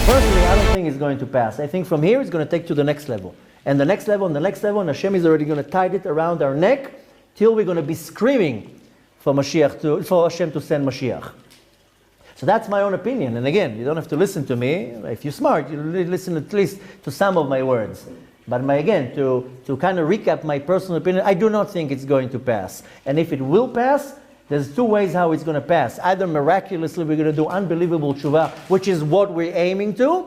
Personally, I don't think it's going to pass. I think from here it's going to take to the next level. And the next level, and the next level, and Hashem is already going to tie it around our neck till we're going to be screaming for Hashem to send Mashiach. So that's my own opinion. And again, you don't have to listen to me. If you're smart, you listen at least to some of my words. But again, to kind of recap my personal opinion, I do not think it's going to pass. And if it will pass, there's two ways how it's going to pass. Either miraculously we're going to do unbelievable tshuva, which is what we're aiming to,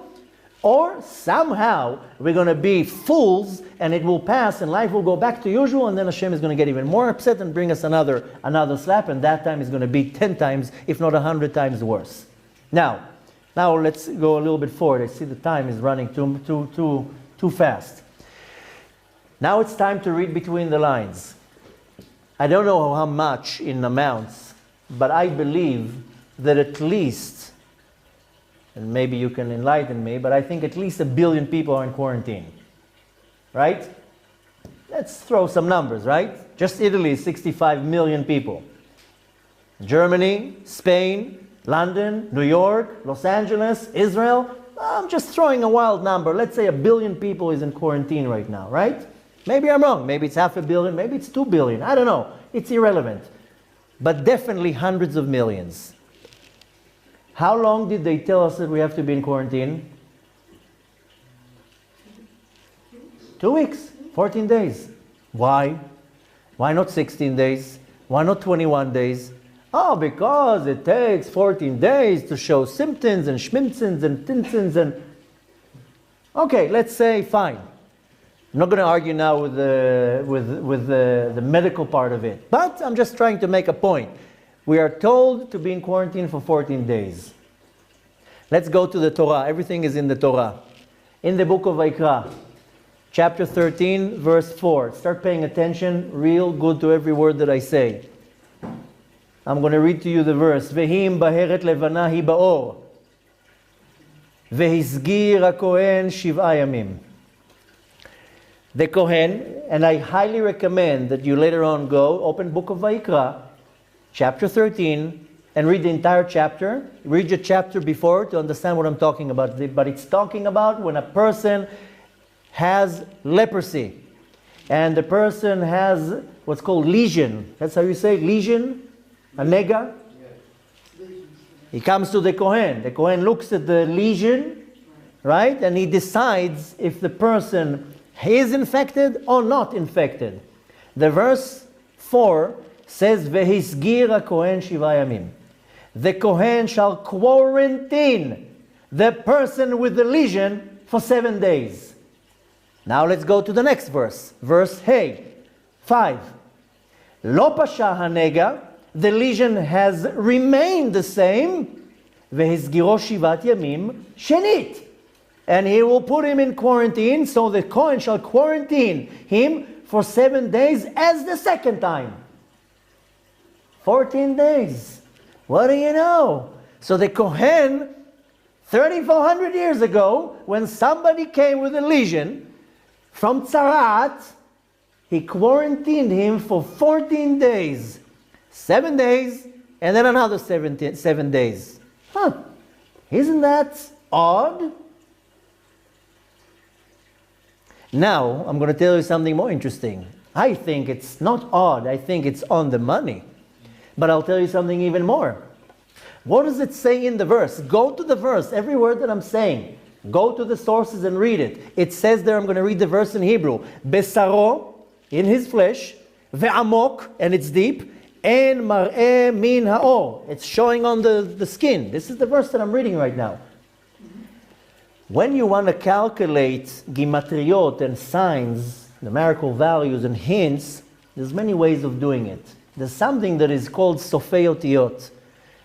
or somehow we're going to be fools and it will pass and life will go back to usual, and then Hashem is going to get even more upset and bring us another slap, and that time is going to be 10 times, if not 100 times worse. Now let's go a little bit forward. I see the time is running too fast. Now it's time to read between the lines. I don't know how much in amounts, but I believe that at least, and maybe you can enlighten me, but I think at least 1 billion people are in quarantine. Right? Let's throw some numbers, right? Just Italy, 65 million people. Germany, Spain, London, New York, Los Angeles, Israel. I'm just throwing a wild number. Let's say 1 billion people is in quarantine right now, right? Maybe I'm wrong. Maybe it's 500 million. Maybe it's 2 billion. I don't know. It's irrelevant. But definitely hundreds of millions. How long did they tell us that we have to be in quarantine? 2 weeks, 14 days. Why? Why not 16 days? Why not 21 days? Oh, because it takes 14 days to show symptoms and schmimptons and tinsons and... Okay, let's say fine. I'm not going to argue now with the medical part of it. But I'm just trying to make a point. We are told to be in quarantine for 14 days. Let's go to the Torah. Everything is in the Torah. In the book of Vayikra, chapter 13, verse 4. Start paying attention real good to every word that I say. I'm going to read to you the verse. Vehim baheret levana hi baor. Vehisgir hakohen shiv'a yamim. The Kohen, and I highly recommend that you later on go, open book of Vayikra, chapter 13, and read the entire chapter. Read the chapter before to understand what I'm talking about. But it's talking about when a person has leprosy, and the person has what's called lesion. That's how you say lesion? A nega? He comes to the Kohen. The Kohen looks at the lesion, right? And he decides if the person is infected or not infected. The verse 4 says, Vehisgir hakohen shiv'a yamim. The Kohen shall quarantine the person with the lesion for 7 days. Now let's go to the next verse. Verse 5. Lo pasha hanega. The lesion has remained the same. Vehisgiro shivat yamim shenit. And he will put him in quarantine, so the Kohen shall quarantine him for 7 days as the second time. 14 days. What do you know? So the Kohen, 3,400 years ago, when somebody came with a lesion from Tzarat, he quarantined him for 14 days. 7 days, and then another 7 days. Isn't that odd? Now, I'm going to tell you something more interesting. I think it's not odd. I think it's on the money. But I'll tell you something even more. What does it say in the verse? Go to the verse. Every word that I'm saying. Go to the sources and read it. It says there, I'm going to read the verse in Hebrew. Besaro, in his flesh. Ve'amok, and it's deep. En mar'eh min ha'or. It's showing on the skin. This is the verse that I'm reading right now. When you want to calculate gimatriot and signs, numerical values and hints, there's many ways of doing it. There's something that is called sofei otiyot,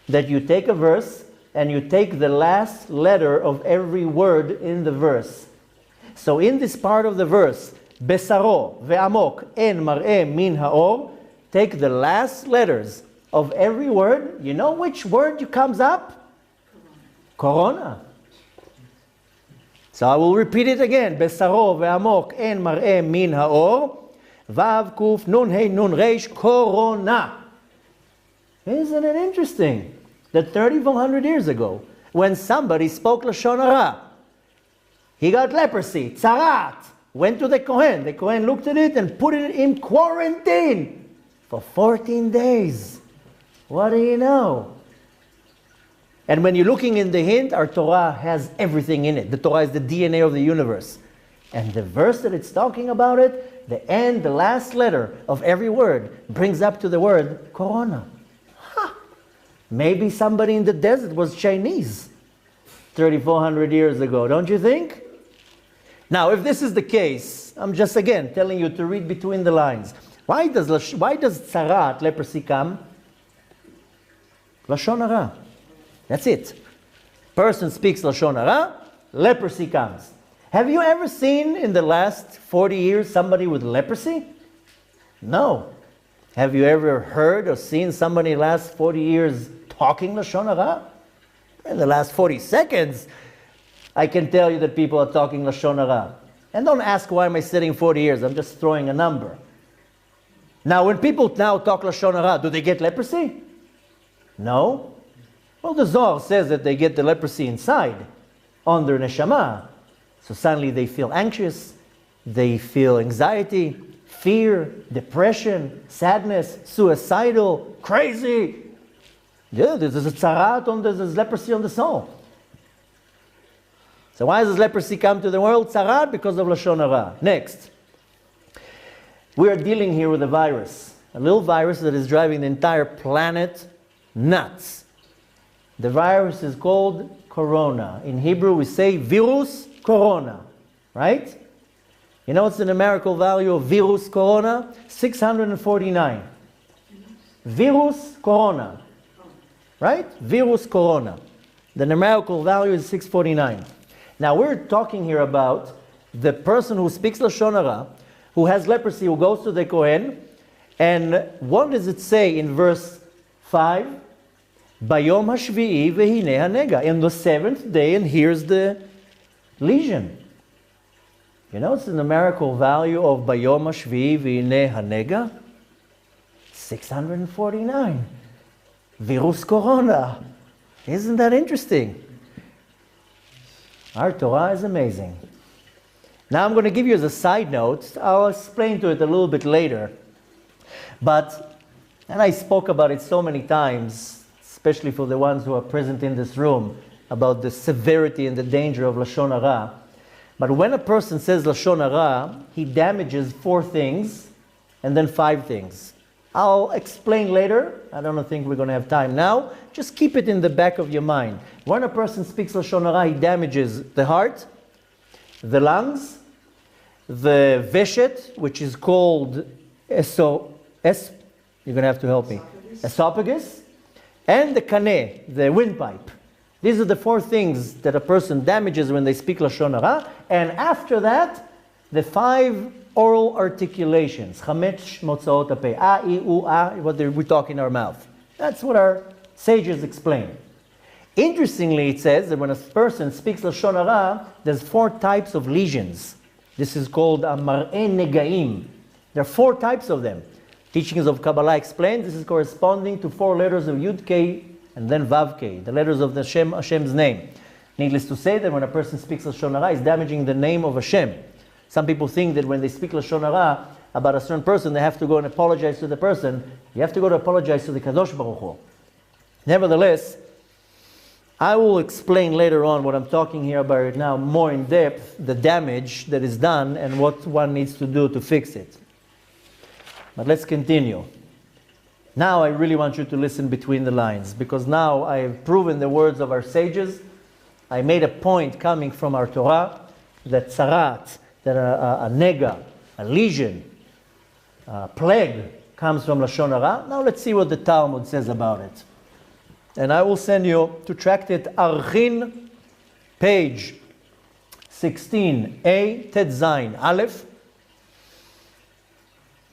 that you take a verse and you take the last letter of every word in the verse. So in this part of the verse, besaro ve'amok en mar'eh min ha'or, take the last letters of every word. You know which word comes up? Corona. So I will repeat it again. Besaro ve'amok en mar'eh min ha'or. Vav kuf nun hey nun reish corona. Isn't it interesting that 3,400 years ago, when somebody spoke Lashon Hara, He got leprosy, tzarat. Went to the Kohen. The Kohen looked at it and put it in quarantine for 14 days. What do you know? And when you're looking in the hint, our Torah has everything in it. The Torah is the DNA of the universe. And the verse that it's talking about it, the end, the last letter of every word brings up to the word corona. Maybe somebody in the desert was Chinese 3,400 years ago, don't you think? Now, if this is the case, I'm just again telling you to read between the lines. Why does tzarat, leprosy, come? Lashon hara. That's it. Person speaks Lashon hara, leprosy comes. Have you ever seen in the last 40 years somebody with leprosy? No. Have you ever heard or seen somebody in the last 40 years talking Lashon hara? In the last 40 seconds, I can tell you that people are talking Lashon hara. And don't ask why am I sitting 40 years, I'm just throwing a number. Now when people now talk Lashon hara, do they get leprosy? No. Well, the Zohar says that they get the leprosy inside, on their neshama. So suddenly they feel anxious, they feel anxiety, fear, depression, sadness, suicidal, crazy. Yeah, there's a tzarat, there's leprosy on the soul. So why does leprosy come to the world? Tzarat, because of Lashon hara. Next. We are dealing here with a virus. A little virus that is driving the entire planet nuts. The virus is called corona. In Hebrew we say virus corona, right? You know what's the numerical value of virus corona? 649. Virus corona, right? Virus corona. The numerical value is 649. Now we're talking here about the person who speaks Lashon hara, who has leprosy, who goes to the Kohen, and what does it say in verse 5? Bayom hashvi'i vehine hanega. In the seventh day, and here's the lesion. You know what's the numerical value of Bayom hashvi'i vehine hanega? 649. Virus corona. Isn't that interesting? Our Torah is amazing. Now I'm going to give you as a side note, I'll explain to it a little bit later. But, and I spoke about it so many times, especially for the ones who are present in this room, about the severity and the danger of Lashon hara. But when a person says Lashon hara, he damages 4 things and then 5 things. I'll explain later. I don't think we're going to have time now. Just keep it in the back of your mind. When a person speaks Lashon hara, he damages the heart, the lungs, the veshet, which is called you're going to have to help me. Esophagus, and the kaneh, the windpipe. These are the 4 things that a person damages when they speak Lashon hara. And after that, the 5 oral articulations. Chametz motzaot hapeh. A, I, U, A, what we talk in our mouth. That's what our sages explain. Interestingly, it says that when a person speaks Lashon hara, there's 4 types of lesions. This is called mar'e negaim. There are 4 types of them. Teachings of Kabbalah explain this is corresponding to 4 letters of Yud K and then Vav K, the letters of the Hashem's name. Needless to say that when a person speaks Lashon hara, he's damaging the name of Hashem. Some people think that when they speak Lashon hara about a certain person, they have to go and apologize to the person. You have to go to apologize to the Kadosh Baruch Hu. Nevertheless, I will explain later on what I'm talking here about right now more in depth, the damage that is done and what one needs to do to fix it. But let's continue. Now I really want you to listen between the lines, because now I have proven the words of our sages. I made a point coming from our Torah that tzarat, that a nega, a lesion, a plague comes from Lashon hara. Now let's see what the Talmud says about it. And I will send you to Tractate Archin, page 16a, Tet Zayin Aleph.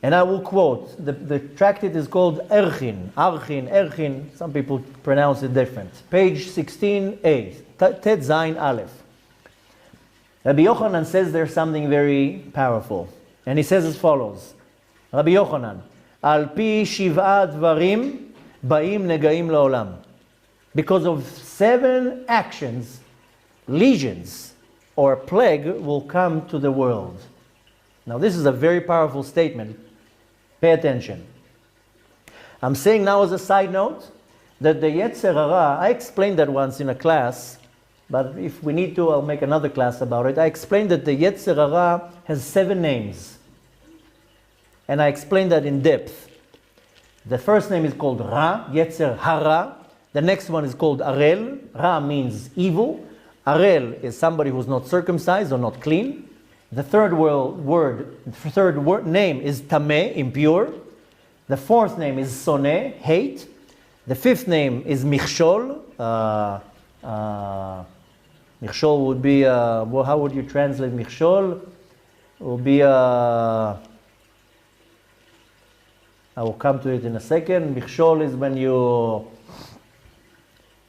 And I will quote, the tractate is called Erchin, some people pronounce it different. Page 16a, Tet Zayin Aleph. Rabbi Yochanan says there's something very powerful. And he says as follows, Rabbi Yochanan, Al pi shiv'a dvarim ba'im negaim la'olam. Because of 7 actions, lesions, or a plague will come to the world. Now this is a very powerful statement. Pay attention. I'm saying now as a side note that the Yetzer Hara, I explained that once in a class, but if we need to, I'll make another class about it. I explained that the Yetzer Hara has 7 names. And I explained that in depth. The first name is called Ra, Yetzer Hara. The next one is called Arel. Ra means evil. Arel is somebody who's not circumcised or not clean. The third name is Tameh, impure. The fourth name is Soneh, hate. The fifth name is Michshol. Michshol would be, well, how would you translate Michshol? It would be, I will come to it in a second. Michshol is when you're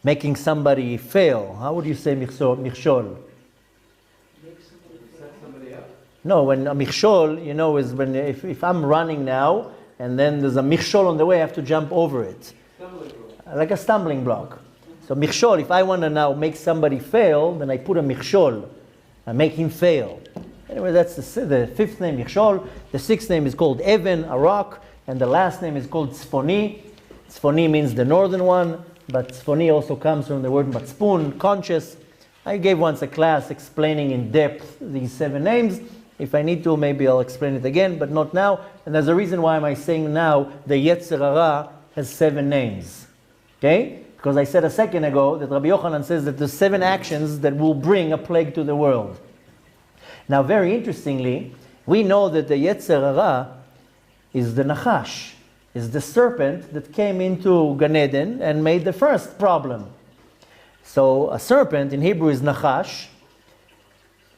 making somebody fail. How would you say Michshol? No, when a Michshol, you know, is when if I'm running now, and then there's a Michshol on the way, I have to jump over it. Like a stumbling block. So Michshol, if I want to now make somebody fail, then I put a Michshol. I make him fail. Anyway, that's the fifth name, Michshol. The sixth name is called Even, a rock. And the last name is called Tzfoni. Tzfoni means the northern one, but Tzfoni also comes from the word matzpun, conscious. I gave once a class explaining in depth these 7 names. If I need to, maybe I'll explain it again, but not now. And there's a reason why am I saying now the Yetzer Hara has 7 names. Okay? Because I said a second ago that Rabbi Yochanan says that there's 7 actions that will bring a plague to the world. Now, very interestingly, we know that the Yetzer Hara is the Nachash, is the serpent that came into Gan Eden and made the first problem. So a serpent in Hebrew is Nachash.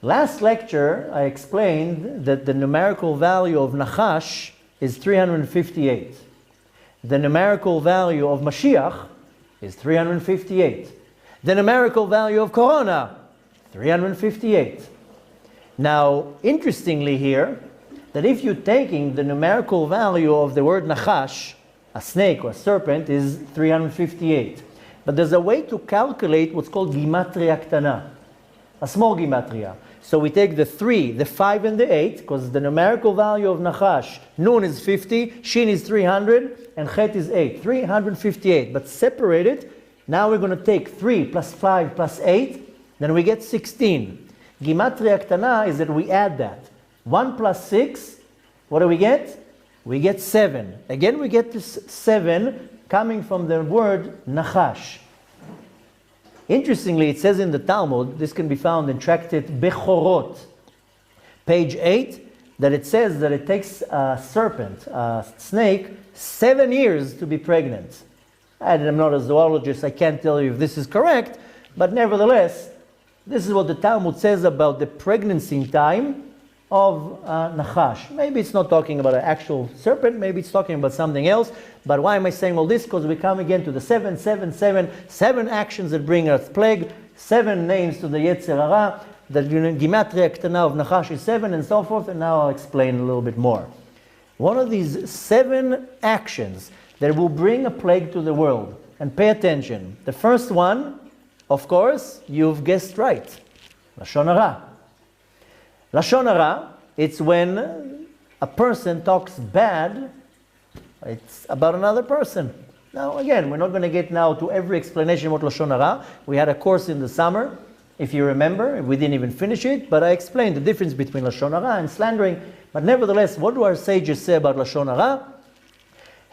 Last lecture, I explained that the numerical value of Nachash is 358. The numerical value of Mashiach is 358. The numerical value of Corona, 358. Now, interestingly here, that if you're taking the numerical value of the word Nachash, a snake or a serpent, is 358. But there's a way to calculate what's called Gimatria Ktana, a small Gimatria. So we take the 3, the 5, and the 8, because the numerical value of Nachash, Nun is 50, Shin is 300, and Chet is 8. 358. But separate it. Now we're going to take 3 plus 5 plus 8, then we get 16. Gimatria Ktana is that we add that. 1 plus 6, what do we get? We get 7. Again, we get this 7 coming from the word Nachash. Interestingly, it says in the Talmud, this can be found in tractate Bechorot, page 8, that it says that it takes a serpent, a snake, 7 years to be pregnant. I'm not a zoologist, I can't tell you if this is correct, but nevertheless, this is what the Talmud says about the pregnancy time of Nachash. Maybe it's not talking about an actual serpent, maybe it's talking about something else, but why am I saying all this? Because we come again to the 7 actions that bring us plague, 7 names to the Yetzer Hara, the Gimatria Ktana of Nachash is 7, and so forth, and now I'll explain a little bit more. One of these 7 actions that will bring a plague to the world, and pay attention, the first one, of course, you've guessed right, Lashon Hara. Lashon Hara, it's when a person talks bad, it's about another person. Now again, we're not going to get now to every explanation what Lashon Hara. We had a course in the summer, if you remember, we didn't even finish it, but I explained the difference between Lashon Hara and slandering. But nevertheless, what do our sages say about Lashon Hara?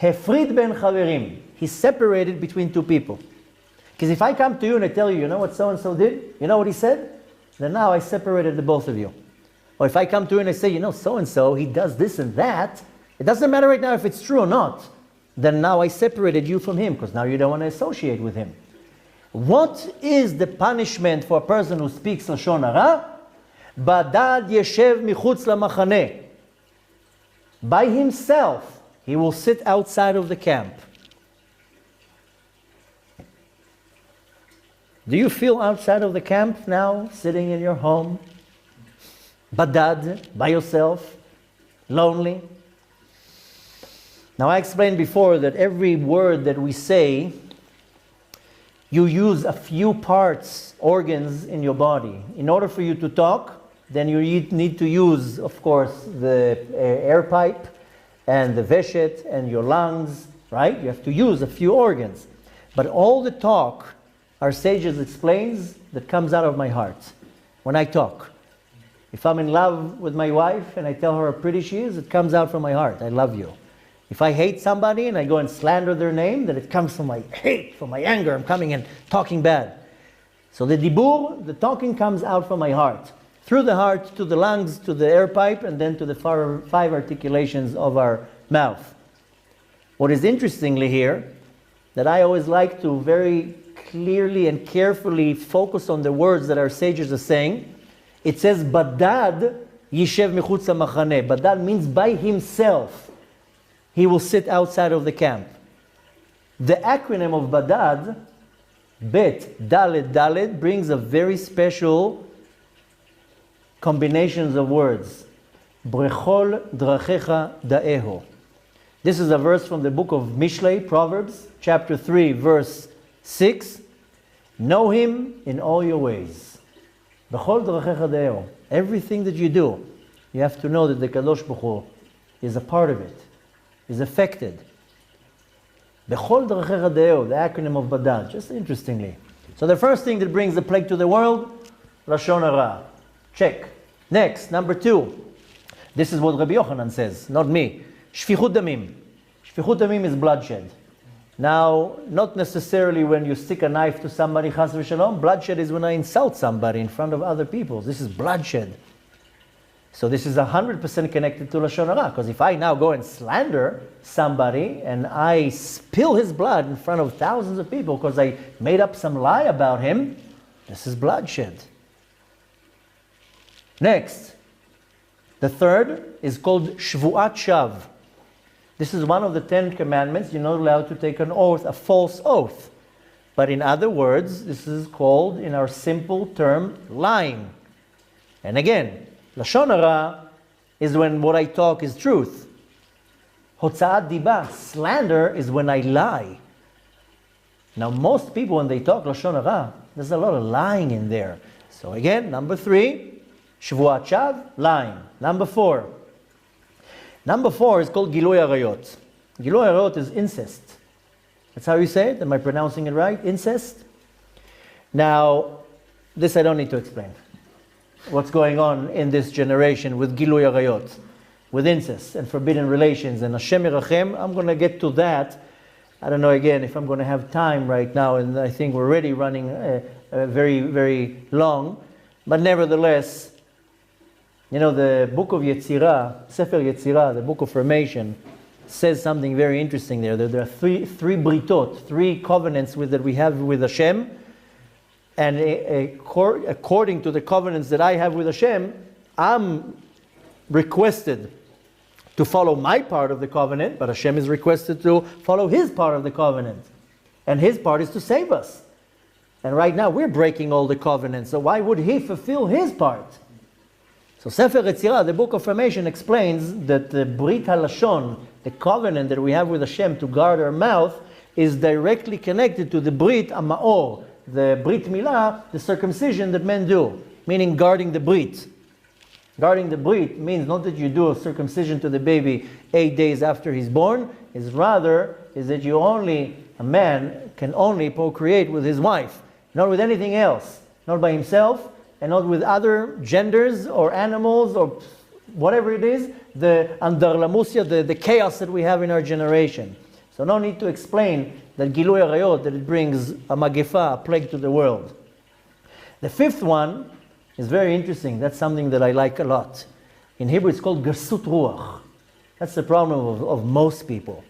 Hefrid ben chaverim. He separated between 2 people. Because if I come to you and I tell you, you know what so-and-so did? You know what he said? Then now I separated the both of you. Or if I come to you and I say, you know, so-and-so, he does this and that, it doesn't matter right now if it's true or not. Then now I separated you from him, because now you don't want to associate with him. What is the punishment for a person who speaks Lashon Hara? Badad yeshev michutz lamachaneh. By himself, he will sit outside of the camp. Do you feel outside of the camp now, sitting in your home? Badad, by yourself, lonely. Now I explained before that every word that we say you use a few parts, organs in your body. In order for you to talk, then you need to use, of course, the air pipe and the veshet and your lungs, right? You have to use a few organs. But all the talk, our sages explains, that comes out of my heart when I talk. If I'm in love with my wife and I tell her how pretty she is, it comes out from my heart. I love you. If I hate somebody and I go and slander their name, then it comes from my hate, from my anger. I'm coming and talking bad. So the dibur, the talking, comes out from my heart. Through the heart, to the lungs, to the air pipe, and then to the 5 articulations of our mouth. What is interestingly here, that I always like to very clearly and carefully focus on the words that our sages are saying. It says, Badad yishev mechutz hamachaneh. Badad means by himself. He will sit outside of the camp. The acronym of Badad, Bet, Dalet, Dalet, brings a very special combinations of words. Brechol drachecha da'eho. This is a verse from the book of Mishlei, Proverbs, chapter 3, verse 6. Know him in all your ways. Brechol drachecha da'eho. Everything that you do, you have to know that the Kadosh Baruch Hu is a part of it, is affected. Brechol drachecha da'eho, the acronym of Badad, just interestingly. So the first thing that brings the plague to the world, Lashon Hara. Check. Next, number 2. This is what Rabbi Yochanan says, not me. Shfichut damim. Shfichut damim is bloodshed. Now, not necessarily when you stick a knife to somebody, chas v'shalom. Bloodshed is when I insult somebody in front of other people. This is bloodshed. So this is 100% connected to Lashon Hara. Because if I now go and slander somebody and I spill his blood in front of thousands of people because I made up some lie about him, this is bloodshed. Next, the third is called Shvuat Shav. This is one of the 10 commandments. You're not allowed to take an oath, a false oath. But in other words, this is called, in our simple term, lying. And again, Lashon Hara is when what I talk is truth. Hotzaat Diba, slander, is when I lie. Now, most people, when they talk Lashon Hara, there's a lot of lying in there. So again, number 3, Shvuat Shav, lying. Number 4. Number 4 is called Gilui Arayot. Gilui Arayot is incest. That's how you say it? Am I pronouncing it right? Incest? Now, this I don't need to explain. What's going on in this generation with Gilui Arayot, with incest and forbidden relations and Hashem Yerachem. I'm going to get to that. I don't know again if I'm going to have time right now, and I think we're already running very, very long. But nevertheless, you know, the book of Yetzirah, Sefer Yetzirah, the book of formation, says something very interesting there. There are three britot, 3 covenants that we have with Hashem. And according to the covenants that I have with Hashem, I'm requested to follow my part of the covenant, but Hashem is requested to follow his part of the covenant. And his part is to save us. And right now we're breaking all the covenants, so why would he fulfill his part? So Sefer Yetzirah, the book of formation, explains that the Brit HaLashon, the covenant that we have with Hashem to guard our mouth, is directly connected to the Brit HaMaor, the Brit Milah, the circumcision that men do, meaning guarding the Brit. Guarding the Brit means not that you do a circumcision to the baby 8 days after he's born, is that a man can only procreate with his wife, not with anything else, not by himself, and not with other genders or animals or whatever it is, the andarlamusia, the chaos that we have in our generation. So no need to explain that Gilui Arayot, that it brings a magefa, a plague to the world. The 5th one is very interesting. That's something that I like a lot. In Hebrew it's called Gasut Ruach. That's the problem of most people.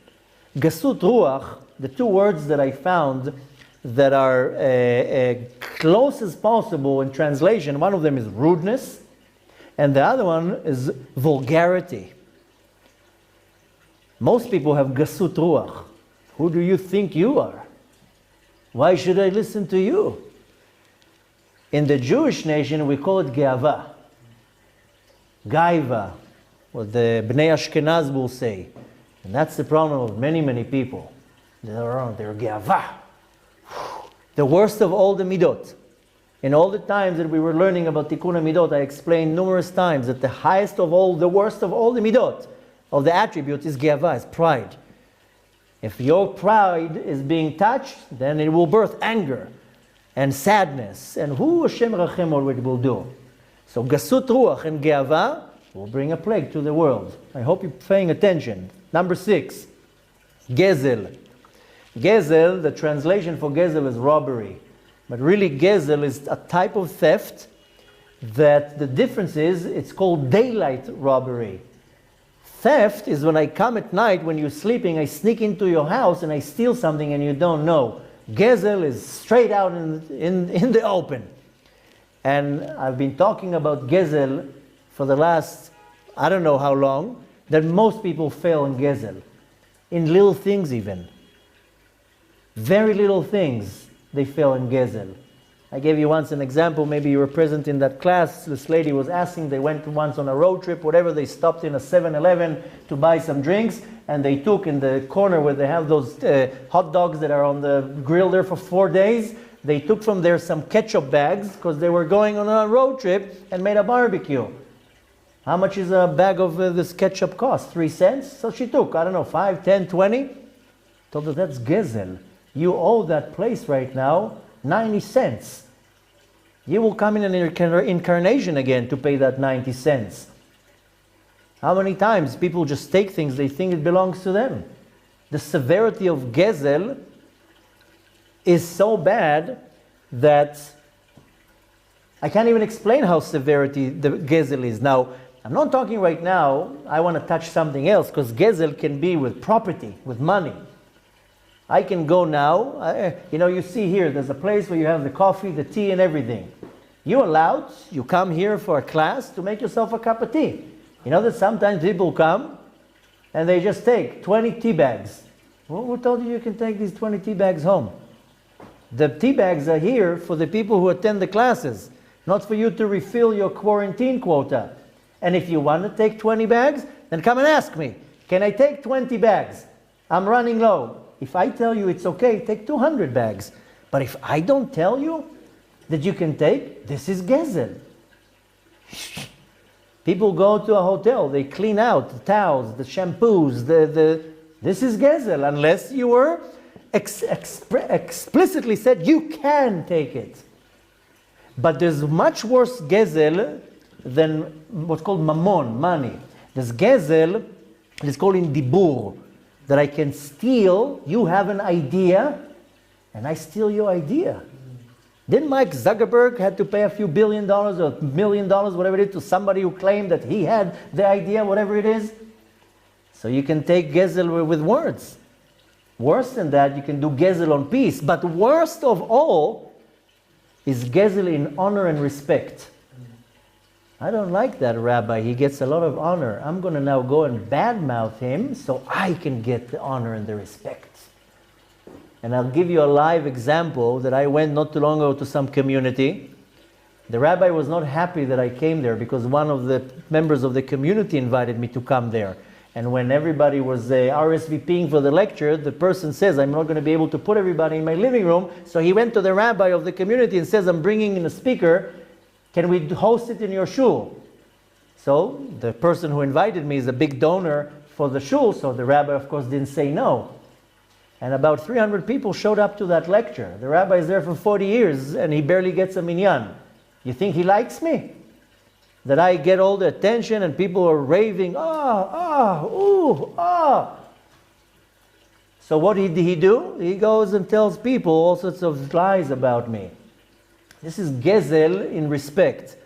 Gasut Ruach, the 2 words that I found that are close as possible in translation, one of them is rudeness, and the other one is vulgarity. Most people have Gasut Ruach. Who do you think you are? Why should I listen to you? In the Jewish nation, we call it Geava. Gaiva, what the Bnei Ashkenaz will say. And that's the problem of many, many people. They're Geava. the worst of all the midot. In all the times that we were learning about Tikkun HaMidot, I explained numerous times that the highest of all, the worst of all the midot, of the attributes, is Ge'ava, is pride. If your pride is being touched, then it will birth anger and sadness. And who Hashem Rachem already will do. So Gasut Ruach and Ge'ava will bring a plague to the world. I hope you're paying attention. Number 6, Gezel. Gezel, the translation for Gezel is robbery. But really Gezel is a type of theft that the difference is it's called daylight robbery. Theft is when I come at night when you're sleeping, I sneak into your house and I steal something and you don't know. Gezel is straight out in the open. And I've been talking about Gezel for the last, I don't know how long, that most people fail in Gezel. In little things even. Very little things. They fail in Gezel. I gave you once an example, maybe you were present in that class. This lady was asking, they went once on a road trip, whatever, they stopped in a 7-Eleven to buy some drinks, and they took in the corner where they have those hot dogs that are on the grill there for 4 days, they took from there some ketchup bags, because they were going on a road trip, and made a barbecue. How much is a bag of this ketchup cost? 3 cents? So she took, I don't know, 5, 10, 20? Told her, that's Gezel. You owe that place right now 90 cents. You will come in an incarnation again to pay that 90 cents. How many times people just take things, they think it belongs to them. The severity of Gezel is so bad that I can't even explain how severity the Gezel is. Now, I'm not talking right now, I want to touch something else, because Gezel can be with property, with money. I can go now, you see here, there's a place where you have the coffee, the tea, and everything. You're allowed, you come here for a class to make yourself a cup of tea. You know that sometimes people come and they just take 20 tea bags. Well, who told you can take these 20 tea bags home? The tea bags are here for the people who attend the classes, not for you to refill your quarantine quota. And if you want to take 20 bags, then come and ask me. Can I take 20 bags? I'm running low. If I tell you it's okay, take 200 bags. But if I don't tell you that you can take, this is Gezel. People go to a hotel, they clean out the towels, the shampoos, this is Gezel, unless you were explicitly said you can take it. But there's much worse Gezel than what's called mammon, money. There's Gezel, it's called in dibur, that I can steal, you have an idea, and I steal your idea. Didn't Mike Zuckerberg had to pay a few $1 billion or $1 million, whatever it is, to somebody who claimed that he had the idea, whatever it is? So you can take Gezel with words. Worse than that, you can do Gezel on peace. But worst of all is Gezel in honor and respect. I don't like that rabbi. He gets a lot of honor. I'm going to now go and badmouth him so I can get the honor and the respect. And I'll give you a live example that I went not too long ago to some community. The rabbi was not happy that I came there because one of the members of the community invited me to come there. And when everybody was RSVPing for the lecture, the person says, I'm not going to be able to put everybody in my living room. So he went to the rabbi of the community and says, I'm bringing in a speaker. Can we host it in your shul? So the person who invited me is a big donor for the shul, so the rabbi, of course, didn't say no. And about 300 people showed up to that lecture. The rabbi is there for 40 years, and he barely gets a minyan. You think he likes me? That I get all the attention, and people are raving, ooh, ah. So what did he do? He goes and tells people all sorts of lies about me. This is Gezel in respect.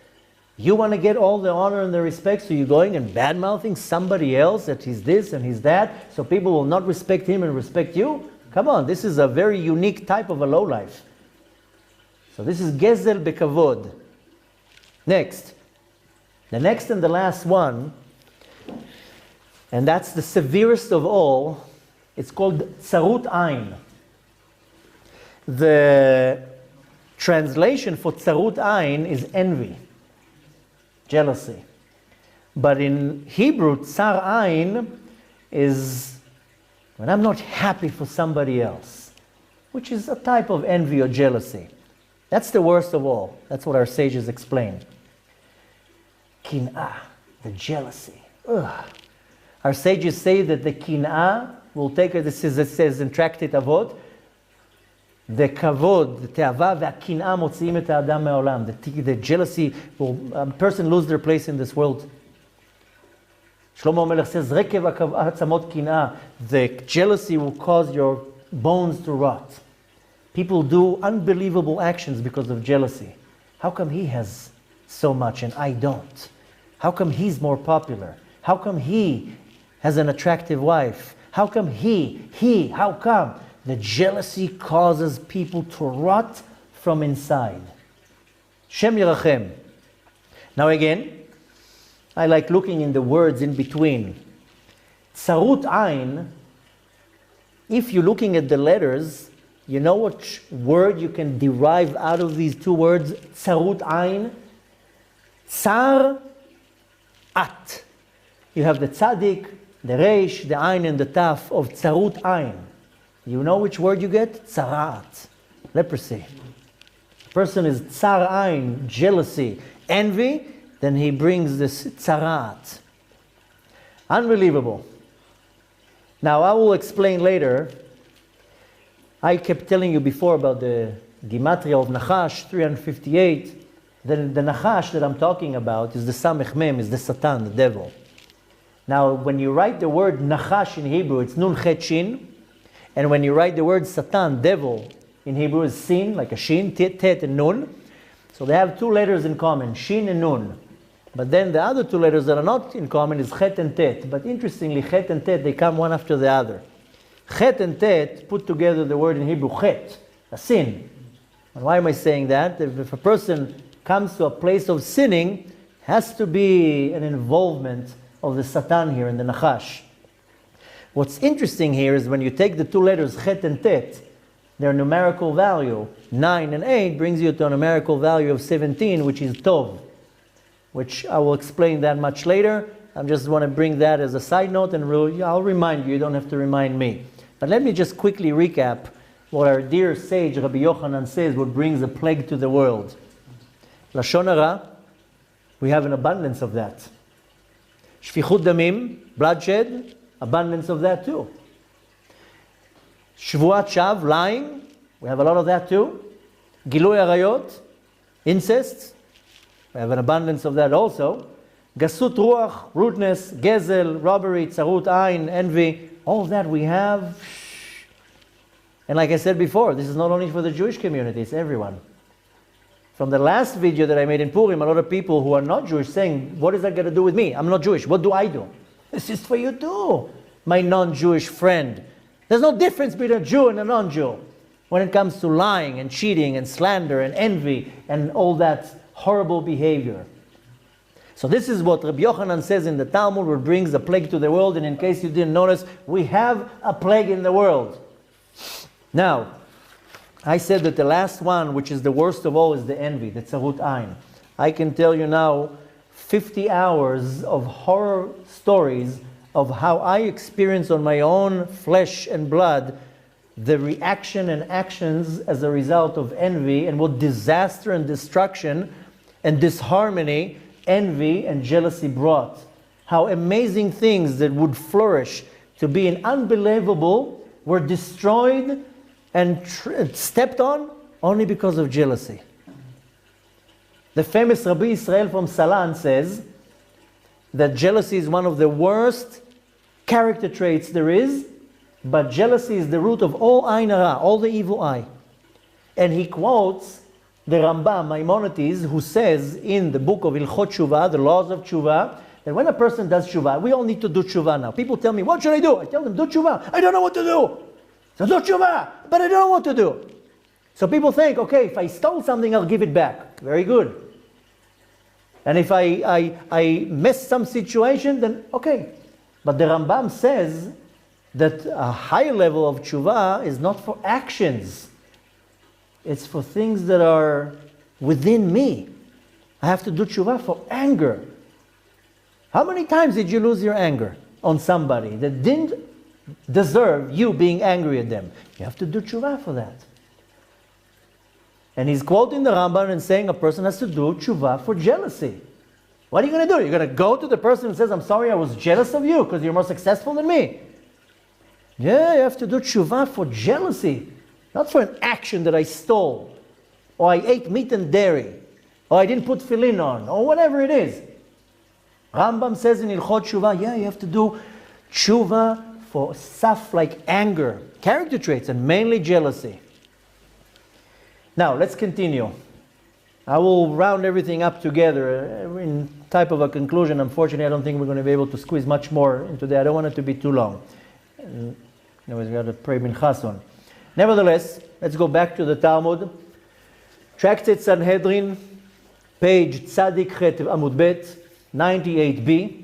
You want to get all the honor and the respect, so you're going and bad-mouthing somebody else that he's this and he's that, so people will not respect him and respect you? Come on, this is a very unique type of a lowlife. So this is Gezel bekavod. Next. The next and the last one, and that's the severest of all, it's called tzarut ayn. The translation for tzarut ayn is envy, jealousy. But in Hebrew, tsar ayn is when I'm not happy for somebody else. which is a type of envy or jealousy. That's the worst of all. That's what our sages explained. Kin'ah, the jealousy. Ugh. Our sages say that the kin'ah will take, it says in Tractate Avot, the kavod, the te'ava, ve'kin'ah motzi'im et ha'adam me'olam. The jealousy will, a person lose their place in this world. Shlomo Melech says, rekev ha'atzamot kin'ah. The jealousy will cause your bones to rot. People do unbelievable actions because of jealousy. How come he has so much and I don't? How come he's more popular? How come he has an attractive wife? How come how come? The jealousy causes people to rot from inside. Shem Yerachem. Now again, I like looking in the words in between. Tzarut Ain, if you're looking at the letters, you know what word you can derive out of these two words? Tzarut Ain. Tsar, at. You have the tzaddik, the reish, the ain, and the taf of tzarut ain. You know which word you get? Tzarat, leprosy. A person is tsar ain, jealousy, envy, then he brings this tzarat. Unbelievable. Now I will explain later. I kept telling you before about the gematria of Nachash, 358. The Nachash that I'm talking about is the Samech Mem, is the Satan, the devil. Now, when you write the word Nachash in Hebrew, it's Nun Chet Shin. And when you write the word Satan, devil, in Hebrew is Sin, like a Shin, Tet and Nun. So they have two letters in common, Shin and Nun. But then the other two letters that are not in common is Chet and Tet. But interestingly, Chet and Tet, they come one after the other. Chet and Tet put together the word in Hebrew, Chet, a sin. And why am I saying that? If a person comes to a place of sinning, has to be an involvement of the Satan here in the Nachash. What's interesting here is when you take the two letters Chet and Tet, their numerical value, 9 and 8, brings you to a numerical value of 17, which is Tov, which I will explain that much later. I just want to bring that as a side note, and I'll remind you, you don't have to remind me. But let me just quickly recap what our dear sage Rabbi Yochanan says, what brings a plague to the world. Lashon hara, we have an abundance of that. Shfichut damim, bloodshed, abundance of that too. Shvuat shav, lying, we have a lot of that too. Gilui arayot, incest, we have an abundance of that also. Gasut ruach, rudeness, gezel, robbery, tzarut ain, envy, all of that we have. And like I said before, this is not only for the Jewish community, it's everyone. From the last video that I made in Purim, a lot of people who are not Jewish saying, what is that got to do with me? I'm not Jewish. What do I do? This is for you too, my non-Jewish friend. There's no difference between a Jew and a non-Jew when it comes to lying and cheating and slander and envy and all that horrible behavior. So this is what Rabbi Yochanan says in the Talmud, what brings a plague to the world. And in case you didn't notice, we have a plague in the world. Now, I said that the last one, which is the worst of all, is the envy, the tzarut ain. I can tell you now 50 hours of horror stories of how I experience on my own flesh and blood the reaction and actions as a result of envy, and what disaster and destruction and disharmony envy and jealousy brought. How amazing things that would flourish to be an unbelievable were destroyed and stepped on only because of jealousy. The famous Rabbi Israel from Salan says that jealousy is one of the worst character traits there is, but jealousy is the root of all ayn hara, all the evil eye. And he quotes the Rambam, Maimonides, who says in the book of Ilchot Tshuva, the laws of Tshuva, that when a person does Tshuva, we all need to do Tshuva now. People tell me, what should I do? I tell them, do Tshuva. I don't know what to do. So do Tshuva, but I don't know what to do. So people think, okay, if I stole something, I'll give it back. Very good. And if I miss some situation, then okay. But the Rambam says that a higher level of Tshuva is not for actions. It's for things that are within me. I have to do Tshuva for anger. How many times did you lose your anger on somebody that didn't deserve you being angry at them. You have to do tshuva for that. And he's quoting the Rambam and saying a person has to do tshuva for jealousy. What are you going to do? You're going to go to the person and says, I'm sorry I was jealous of you because you're more successful than me. Yeah, you have to do tshuva for jealousy. Not for an action that I stole, or I ate meat and dairy, or I didn't put tefillin on, or whatever it is. Rambam says in Ilchot Tshuva, yeah, you have to do tshuva for stuff like anger, character traits, and mainly jealousy. Now, let's continue. I will round everything up together in type of a conclusion. Unfortunately, I don't think we're going to be able to squeeze much more into that. I don't want it to be too long. Anyways, we got to pray minchas on. Nevertheless, let's go back to the Talmud. Tractate Sanhedrin, page Tzadik Chet Amud Bet, 98b.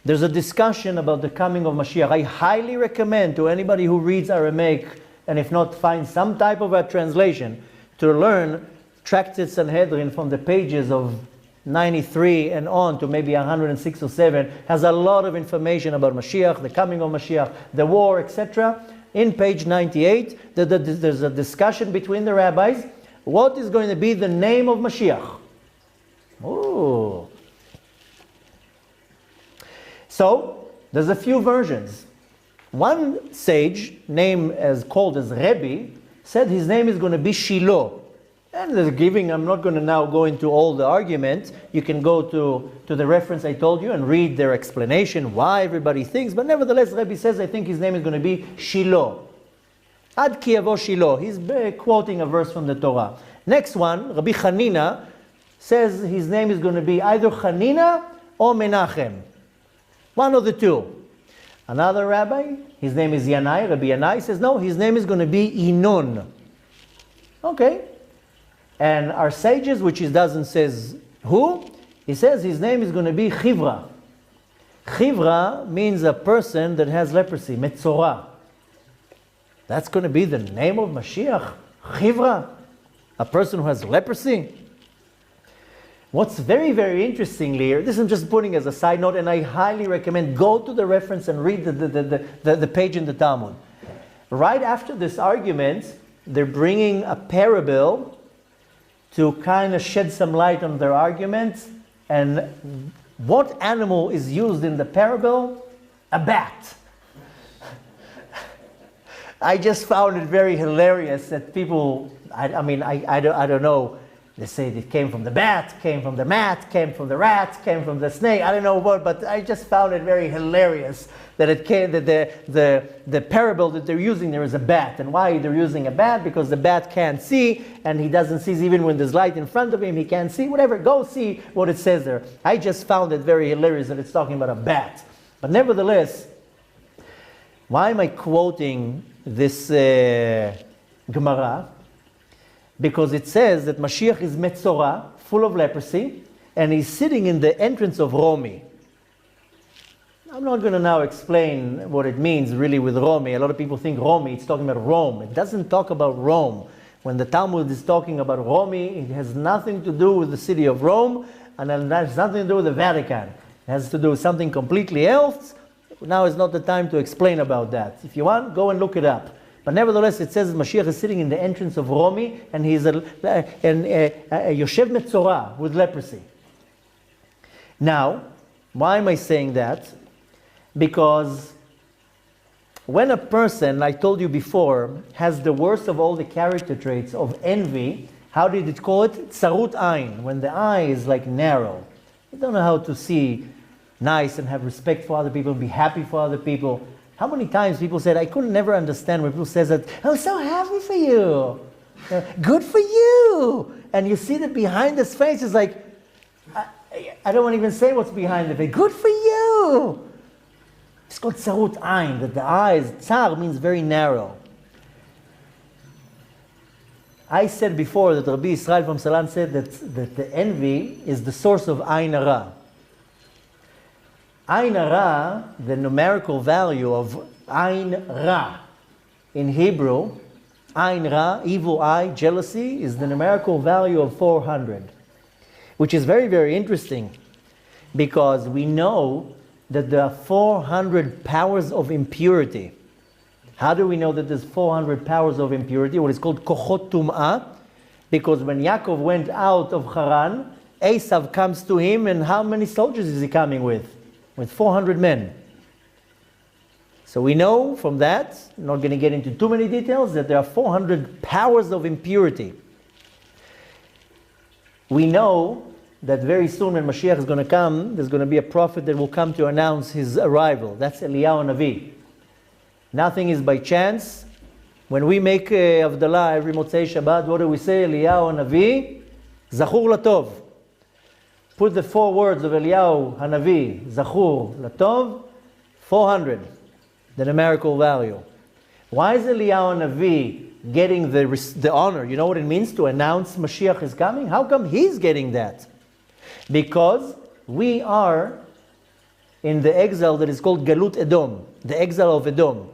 There's a discussion about the coming of Mashiach. I highly recommend to anybody who reads Aramaic, and if not, find some type of a translation, to learn Tractate Sanhedrin from the pages of 93 and on to maybe 106 or 7. Has a lot of information about Mashiach, the coming of Mashiach, the war, etc. In page 98, there's a discussion between the rabbis. What is going to be the name of Mashiach? Oh. So, there's a few versions. One sage, called as Rabbi, said his name is going to be Shiloh. And they're giving, I'm not going to now go into all the argument. You can go to the reference I told you and read their explanation, why everybody thinks. But nevertheless, Rabbi says, I think his name is going to be Shiloh. Ad ki yavo Shiloh. He's quoting a verse from the Torah. Next one, Rabbi Hanina, says his name is going to be either Hanina or Menachem. One of the two. Another rabbi, his name is Yanai, Rabbi Yanai, says no, his name is going to be Inon. Okay. And our sages, which he doesn't says who, he says his name is going to be Chivra. Chivra means a person that has leprosy, Metzorah. That's going to be the name of Mashiach? Chivra? A person who has leprosy? What's very, very interesting here, this I'm just putting as a side note, and I highly recommend go to the reference and read the page in the Talmud. Right after this argument, they're bringing a parable to kind of shed some light on their argument. And what animal is used in the parable? A bat. I just found it very hilarious that people, I don't know, they say it came from the bat, came from the mat, came from the rat, came from the snake, I don't know what, but I just found it very hilarious that it came, that the parable that they're using there is a bat. And why they're using a bat? Because the bat can't see, and he doesn't see even when there's light in front of him, he can't see, whatever. Go see what it says there. I just found it very hilarious that it's talking about a bat. But nevertheless, why am I quoting this Gemara? Because it says that Mashiach is Metzorah, full of leprosy, and he's sitting in the entrance of Romi. I'm not going to now explain what it means really with Romi. A lot of people think Romi, it's talking about Rome. It doesn't talk about Rome. When the Talmud is talking about Romi, it has nothing to do with the city of Rome, and it has nothing to do with the Vatican. It has to do with something completely else. Now is not the time to explain about that. If you want, go and look it up. But nevertheless, it says Mashiach is sitting in the entrance of Romi, and he's a Yoshev Metzorah with leprosy. Now, why am I saying that? Because when a person, I told you before, has the worst of all the character traits of envy, how did it call it? Tzarut Ain, when the eye is like narrow. You don't know how to see nice and have respect for other people and be happy for other people. How many times people said, I couldn't never understand when people says that, I'm so happy for you. Good for you. And you see that behind his face is like, I don't want to even say what's behind the face. Good for you. It's called tzarut ain, that the eyes, tzar means very narrow. I said before that Rabbi Israel from Salan said that the envy is the source of ain hara. Ain hara, the numerical value of ain ra in Hebrew, ain ra, evil eye, jealousy, is the numerical value of 400, which is very, very interesting because we know that there are 400 powers of impurity. How do we know that there's 400 powers of impurity, what is called kochot tum'ah? Because when Yaakov went out of Haran, Esav comes to him, and how many soldiers is he coming with? With 400 men. So we know from that, I'm not going to get into too many details, that there are 400 powers of impurity. We know that very soon when Mashiach is going to come, there's going to be a prophet that will come to announce his arrival. That's Eliyahu Navi. Nothing is by chance. When we make Avdalah every Motzei Shabbat, what do we say? Eliyahu Navi, Zachur Latov. Put the 4 words of Eliyahu Hanavi, Zachur Latov, 400, the numerical value. Why is Eliyahu Navi getting the honor? You know what it means to announce Mashiach is coming? How come he's getting that? Because we are in the exile that is called Galut Edom, the exile of Edom,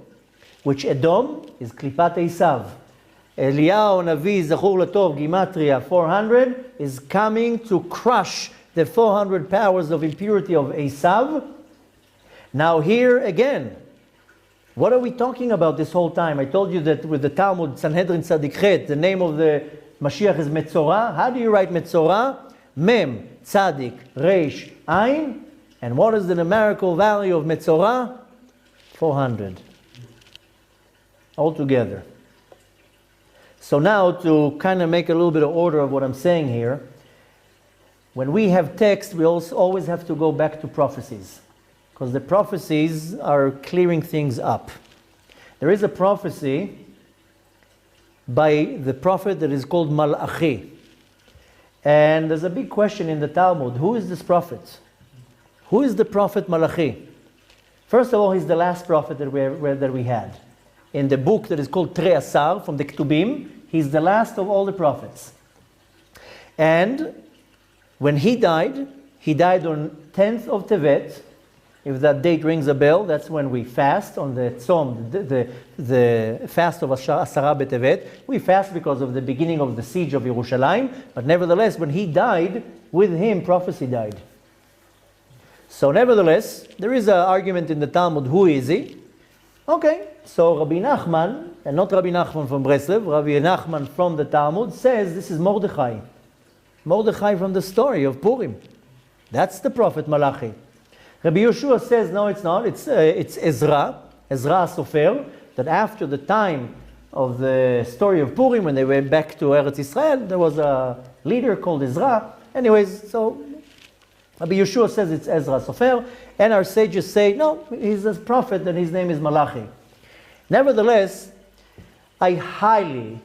which Edom is Klipat Esav. Eliyahu Navi, Zachur Latov, Gimatria 400, is coming to crush the 400 powers of impurity of Esav. Now here again, what are we talking about this whole time? I told you that with the Talmud, Sanhedrin Tzadik Chet, the name of the Mashiach is Metzorah. How do you write Metzorah? Mem, Tzadik, Reish, Ayin. And what is the numerical value of Metzorah? 400. Altogether. So now to kind of make a little bit of order of what I'm saying here, when we have text, we also always have to go back to prophecies, because the prophecies are clearing things up. There is a prophecy by the prophet that is called Malachi. And there's a big question in the Talmud. Who is this prophet? Who is the prophet Malachi? First of all, he's the last prophet that we had. In the book that is called Trei Asar, from the Ketubim, he's the last of all the prophets. And when he died on 10th of Tevet. If that date rings a bell, that's when we fast on the Tzom, the fast of Asara B'Tevet. We fast because of the beginning of the siege of Yerushalayim, but nevertheless, when he died, with him prophecy died. So nevertheless, there is an argument in the Talmud, who is he? Okay, so Rabbi Nachman, and not Rabbi Nachman from Breslev, Rabbi Nachman from the Talmud says this is Mordechai. Mordechai from the story of Purim. That's the prophet Malachi. Rabbi Yeshua says, no, it's not. It's Ezra Sofer, that after the time of the story of Purim, when they went back to Eretz Israel, there was a leader called Ezra. Anyways, so Rabbi Yeshua says it's Ezra Sofer, and our sages say, no, he's a prophet and his name is Malachi. Nevertheless, I highly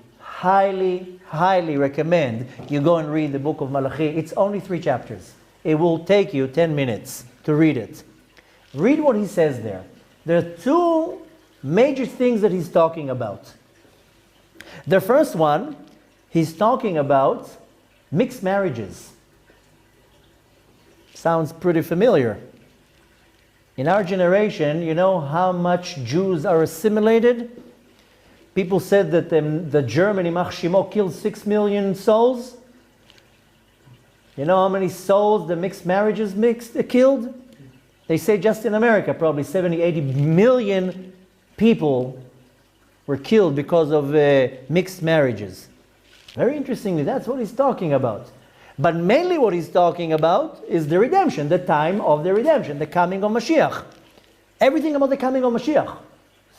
recommend you go and read the book of Malachi. It's only 3 chapters. It will take you 10 minutes to read it. Read what he says there. There are 2 major things that he's talking about. The first one, he's talking about mixed marriages. Sounds pretty familiar. In our generation, you know how much Jews are assimilated? People said that the Germany, Ymach Shemo, killed 6 million souls. You know how many souls the mixed marriages killed? They say just in America, probably 70, 80 million people were killed because of mixed marriages. Very interestingly, that's what he's talking about. But mainly what he's talking about is the redemption, the time of the redemption, the coming of Mashiach. Everything about the coming of Mashiach.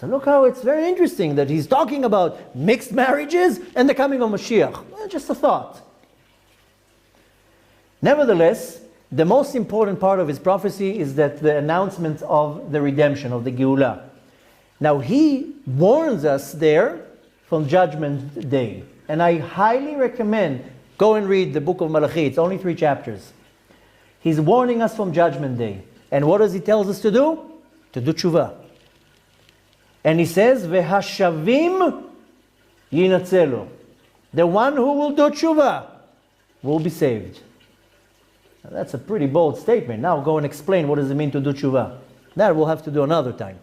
So look how it's very interesting that he's talking about mixed marriages and the coming of Mashiach. Just a thought. Nevertheless, the most important part of his prophecy is that the announcement of the redemption, of the Geulah. Now he warns us there from Judgment Day. And I highly recommend, go and read the book of Malachi. It's only 3 chapters. He's warning us from Judgment Day. And what does he tell us to do? To do tshuva. And he says, V'hashavim yinatzelu. The one who will do tshuva will be saved. Now, that's a pretty bold statement. Now go and explain what does it mean to do tshuva. That we'll have to do another time.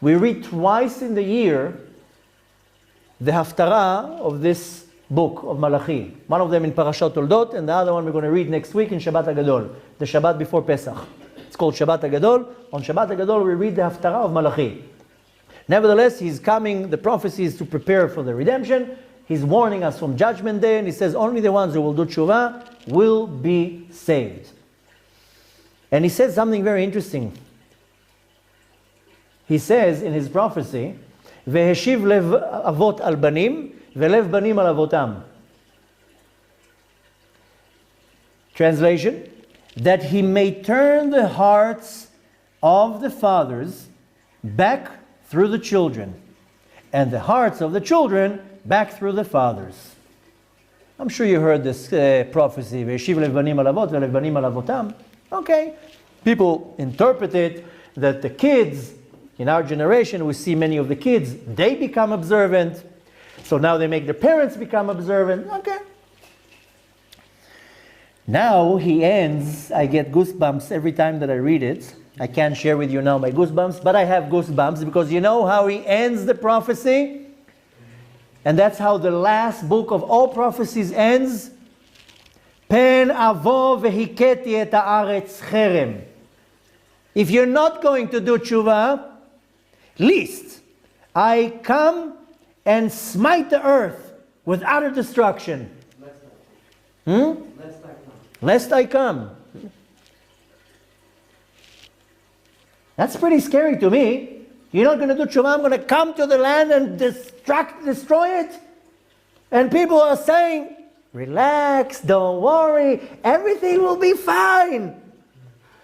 We read twice in the year the haftarah of this book of Malachi. One of them in Parashat Toldot, and the other one we're going to read next week in Shabbat HaGadol, the Shabbat before Pesach. It's called Shabbat HaGadol. On Shabbat HaGadol we read the haftarah of Malachi. Nevertheless, he's coming, the prophecy is to prepare for the redemption. He's warning us from judgment day, and he says only the ones who will do tshuva will be saved. And he says something very interesting. He says in his prophecy, "Veheshiv lev avot al banim, velev banim al avotam." Translation, that he may turn the hearts of the fathers back through the children, and the hearts of the children back through the fathers. I'm sure you heard this prophecy, "Veheshiv lev banim al avot, velev banim al avotam." Okay, people interpret it that the kids, in our generation, we see many of the kids, they become observant. So now they make their parents become observant. Okay. Now he ends, I get goosebumps every time that I read it. I can't share with you now my goosebumps, but I have goosebumps because you know how he ends the prophecy? And that's how the last book of all prophecies ends. Pen avo vehiketi et haaretz cherem. If you're not going to do tshuva, least I come and smite the earth with utter destruction. Lest I come. That's pretty scary to me. You're not going to do tshuva, I'm going to come to the land and destroy it. And people are saying, relax, don't worry, everything will be fine.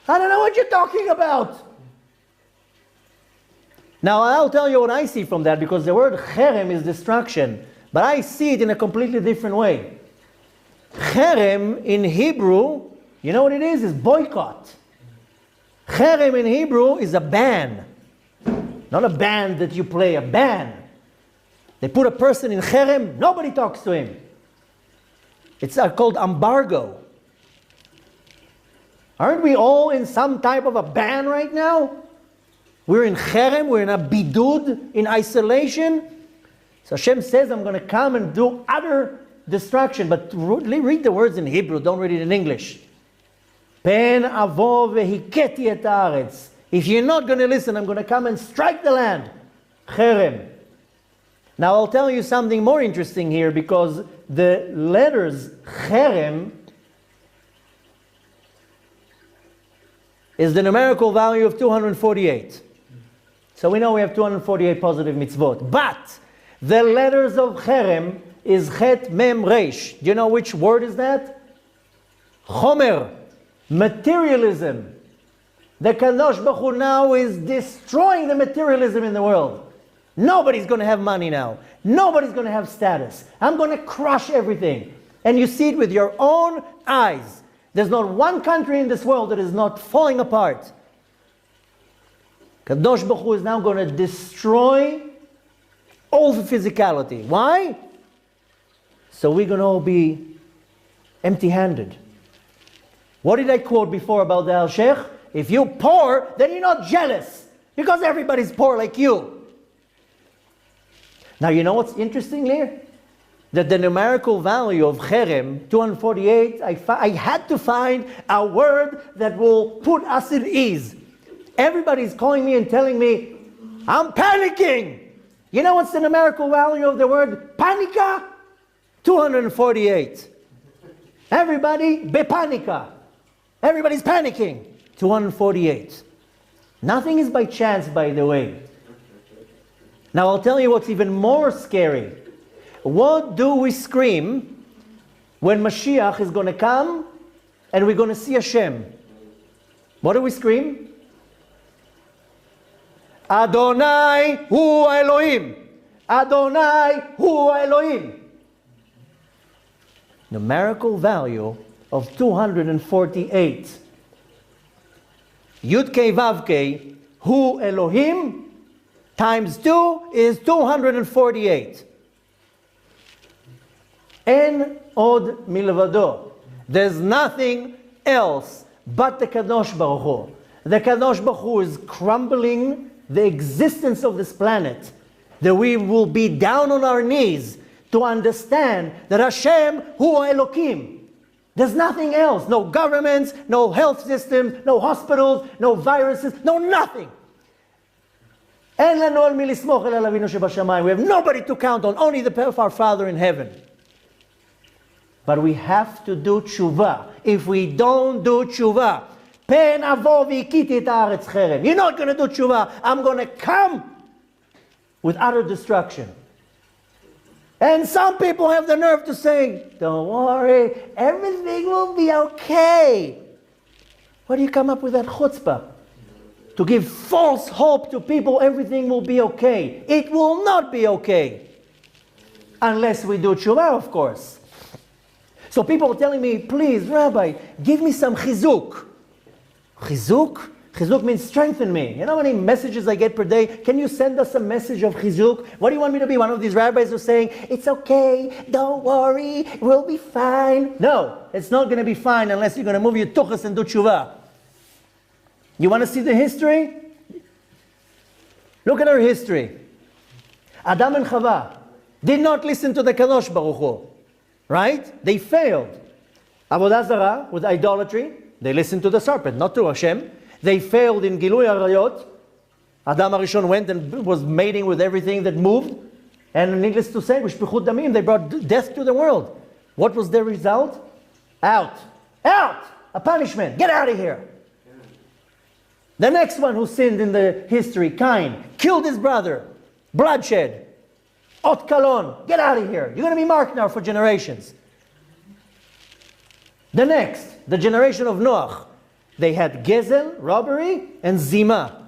I don't know what you're talking about. Now I'll tell you what I see from that, because the word cherem is destruction, but I see it in a completely different way. Cherem in Hebrew, you know what it is? It's boycott. Cherem in Hebrew is a ban. Not a band that you play, a ban. They put a person in cherem, nobody talks to him. It's called embargo. Aren't we all in some type of a ban right now? We're in cherem, we're in a bidud, in isolation. So Hashem says, I'm going to come and do utter destruction. But read the words in Hebrew, don't read it in English. Pen avo vehiketi et haaretz. If you're not going to listen, I'm going to come and strike the land. Cherem. Now I'll tell you something more interesting here, because the letters cherem is the numerical value of 248. So we know we have 248 positive mitzvot. But the letters of cherem is chet mem reish. Do you know which word is that? Chomer. Materialism. The Kadosh Baruch Hu now is destroying the materialism in the world. Nobody's going to have money now. Nobody's going to have status. I'm going to crush everything. And you see it with your own eyes. There's not one country in this world that is not falling apart. Kadosh Baruch Hu is now going to destroy all the physicality. Why? So we're going to all be empty-handed. What did I quote before about the Al-Sheikh? If you're poor, then you're not jealous, because everybody's poor like you. Now you know what's interesting here? That the numerical value of cherem, 248, I had to find a word that will put us at ease. Everybody's calling me and telling me, I'm panicking. You know what's the numerical value of the word panika? 248. Everybody bepanika. Everybody's panicking. 248. Nothing is by chance, by the way. Now I'll tell you what's even more scary. What do we scream when Mashiach is going to come and we're going to see Hashem? What do we scream? Adonai hu Elohim. Adonai hu Elohim. Numerical value of 248. Yud Kei Vav Kei hu Elohim times 2 is 248. En od milvado. There's nothing else but the Kadosh Baruch Hu. The Kadosh Baruch Hu is crumbling the existence of this planet. That we will be down on our knees to understand that Hashem hu Elokim. There's nothing else. No governments, no health systems, no hospitals, no viruses, no nothing. אין לנו על מי לסמוך אלא על אבינו שבשמיים. We have nobody to count on, only the of our Father in heaven. But we have to do tshuva. If we don't do tshuva, פן אבוא והכיתי את הארץ חרב. You're not going to do tshuva. I'm going to come with utter destruction. And some people have the nerve to say, don't worry, everything will be okay. Where do you come up with that chutzpah? To give false hope to people, everything will be okay. It will not be okay. Unless we do tshuva, of course. So people are telling me, please, Rabbi, give me some chizuk. Chizuk? Chizuk means strengthen me. You know how many messages I get per day? Can you send us a message of chizuk? What do you want me to be? One of these rabbis who are saying, it's okay, don't worry, we'll be fine. No, it's not going to be fine unless you're going to move your tuchas and do tshuva. You want to see the history? Look at our history. Adam and Chava did not listen to the Kadosh Baruch Hu. Right? They failed. Avodah Zarah, with idolatry, they listened to the serpent, not to Hashem. They failed in Gilui Arayot. Adam Arishon went and was mating with everything that moved. And needless to say, Shpichut Damim, they brought death to the world. What was their result? Out. Out! A punishment. Get out of here. The next one who sinned in the history, Cain, killed his brother. Bloodshed. Ot Kalon. Get out of here. You're going to be marked now for generations. The next, the generation of Noach. They had Gezel, robbery, and Zima.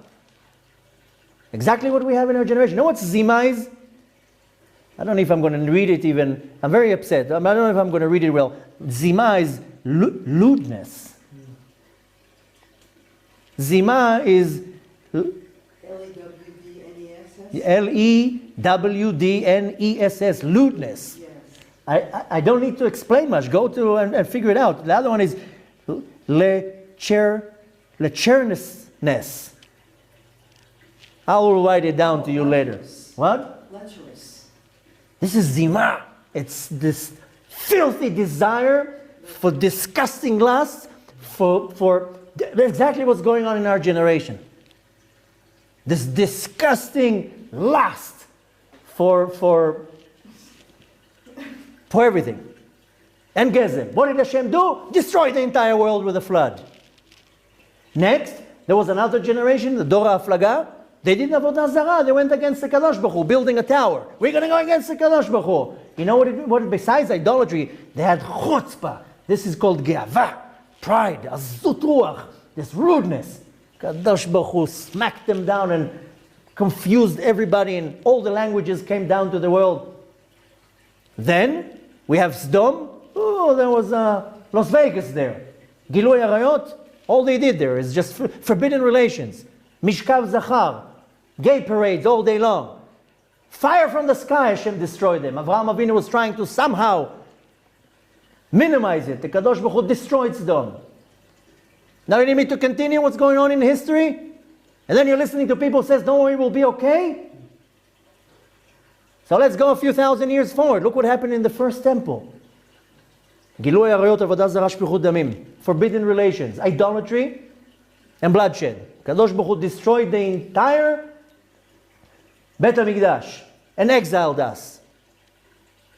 Exactly what we have in our generation. You know what Zima is? I don't know if I'm going to read it even. I'm very upset. I don't know if I'm going to read it well. Zima is lewdness. Zima is Lewdness. Lewdness. Yes. I don't need to explain much. Go to and figure it out. The other one is lecherousness. I will write it down to you later. What? Lecherous. This is zima. It's this filthy desire for disgusting lust, for exactly what's going on in our generation. This disgusting lust for everything. And Gezel. What did Hashem do? Destroy the entire world with a flood. Next, there was another generation, the Dora Aflaga. They didn't have Avodah Zarah. They went against the Kadosh Baruch Hu, building a tower. We're going to go against the Kadosh Baruch Hu. You know what besides idolatry, they had chutzpah. This is called geava, pride, azut ruach, this rudeness. Kadosh Baruch Hu smacked them down and confused everybody, and all the languages came down to the world. Then we have Sdom. Oh, there was Las Vegas there. Gilui Arayot. All they did there is just forbidden relations. Mishkav Zachar. Gay parades all day long. Fire from the sky, Hashem destroyed them. Avraham Avinu was trying to somehow minimize it. The Kadosh Baruch Hu destroyed Sdom. Now you need me to continue what's going on in history? And then you're listening to people who says, don't worry, we'll be okay? So let's go a few thousand years forward. Look what happened in the first temple. Gilui Arayot, Avodah Zarah, Shpichut Damim. Forbidden relations, idolatry, and bloodshed. Kadosh Baruch Hu destroyed the entire Bet HaMikdash and exiled us.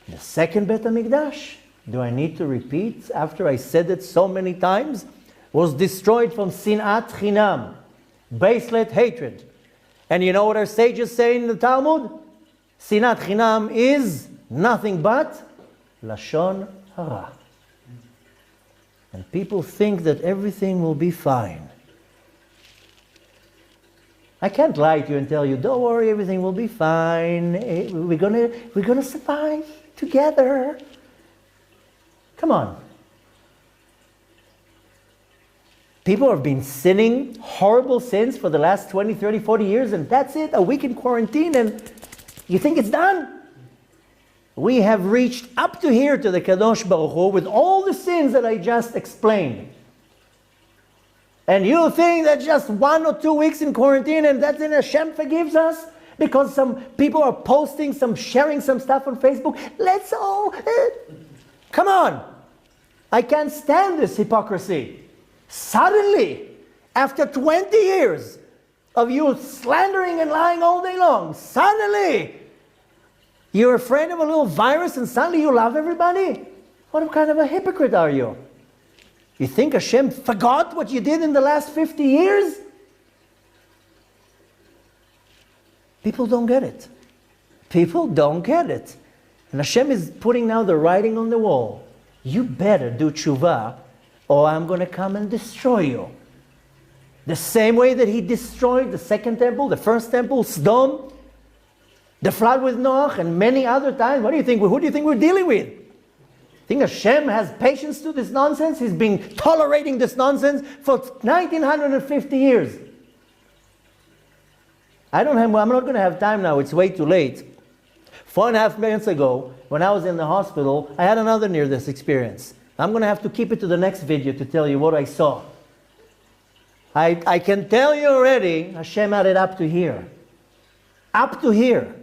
The second Bet HaMikdash, do I need to repeat after I said it so many times, was destroyed from sinat chinam, baseless hatred. And you know what our sages say in the Talmud? Sinat chinam is nothing but lashon hara. And people think that everything will be fine. I can't lie to you and tell you, don't worry, everything will be fine. We're gonna survive together. Come on. People have been sinning horrible sins for the last 20, 30, 40 years, and that's it, a week in quarantine, and you think it's done? We have reached up to here to the Kadosh Baruch Hu with all the sins that I just explained. And you think that just 1 or 2 weeks in quarantine and that's in Hashem forgives us? Because some people are posting, sharing some stuff on Facebook. Let's all... Come on. I can't stand this hypocrisy. Suddenly, after 20 years of you slandering and lying all day long, suddenly you're afraid of a little virus and suddenly you love everybody? What kind of a hypocrite are you? You think Hashem forgot what you did in the last 50 years? People don't get it. People don't get it. And Hashem is putting now the writing on the wall. You better do tshuva or I'm going to come and destroy you. The same way that he destroyed the second temple, the first temple, Sodom, the flood with Noah, and many other times. What do you think? Who do you think we're dealing with? Think Hashem has patience to this nonsense? He's been tolerating this nonsense for 1950 years. I'm not going to have time now. It's way too late. 4.5 months ago, when I was in the hospital, I had another near-death experience. I'm going to have to keep it to the next video to tell you what I saw. I can tell you already, Hashem had it up to here. Up to here.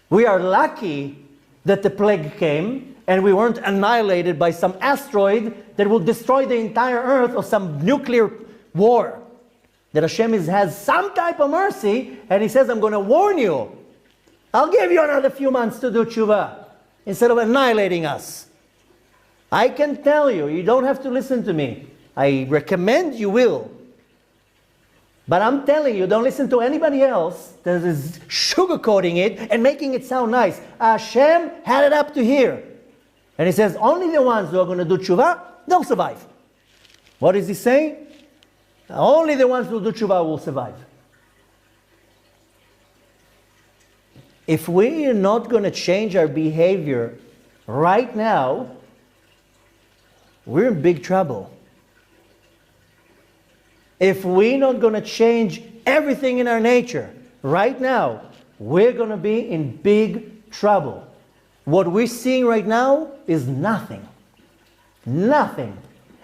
We are lucky that the plague came and we weren't annihilated by some asteroid that will destroy the entire earth or some nuclear war. That Hashem has some type of mercy and He says, I'm going to warn you. I'll give you another few months to do tshuva instead of annihilating us. I can tell you, you don't have to listen to me. I recommend you will. But I'm telling you, don't listen to anybody else that is sugarcoating it and making it sound nice. Hashem had it up to here. And He says, only the ones who are going to do tshuva, they'll survive. What is He saying? Only the ones who do tshuva will survive. If we are not going to change our behavior right now, we're in big trouble. If we're not going to change everything in our nature right now, we're going to be in big trouble. What we're seeing right now is nothing. Nothing.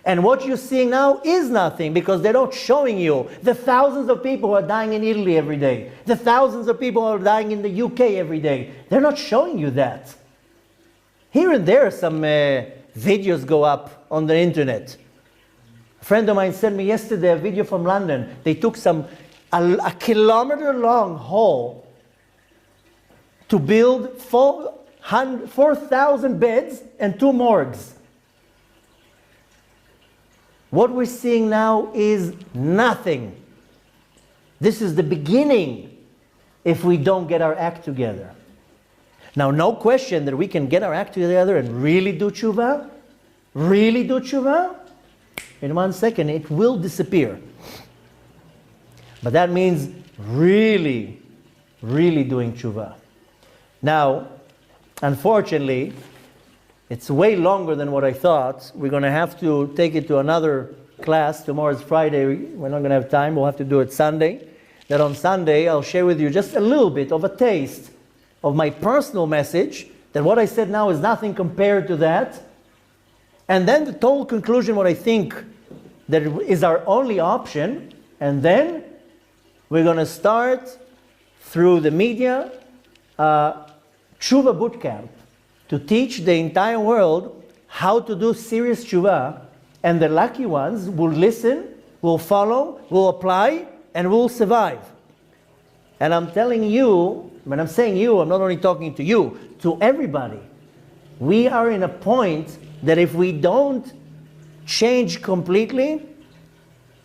And what you're seeing now is nothing because they're not showing you the thousands of people who are dying in Italy every day, the thousands of people who are dying in the UK every day. They're not showing you that. Here and there, some videos go up on the internet. A friend of mine sent me yesterday a video from London. They took a kilometer-long hall to build 4,000 beds and 2 morgues. What we're seeing now is nothing. This is the beginning if we don't get our act together. Now, no question that we can get our act together and really do tshuva. Really do tshuva. In 1 second, it will disappear. But that means really, really doing tshuva. Now, unfortunately, it's way longer than what I thought. We're going to have to take it to another class. Tomorrow is Friday. We're not going to have time. We'll have to do it Sunday. That on Sunday, I'll share with you just a little bit of a taste of my personal message, that what I said now is nothing compared to that. And then the total conclusion, what I think that is our only option. And then we're going to start through the media tshuva boot camp to teach the entire world how to do serious tshuva. And the lucky ones will listen, will follow, will apply, and will survive. And I'm telling you, when I'm saying you, I'm not only talking to you, to everybody. We are in a point that if we don't change completely,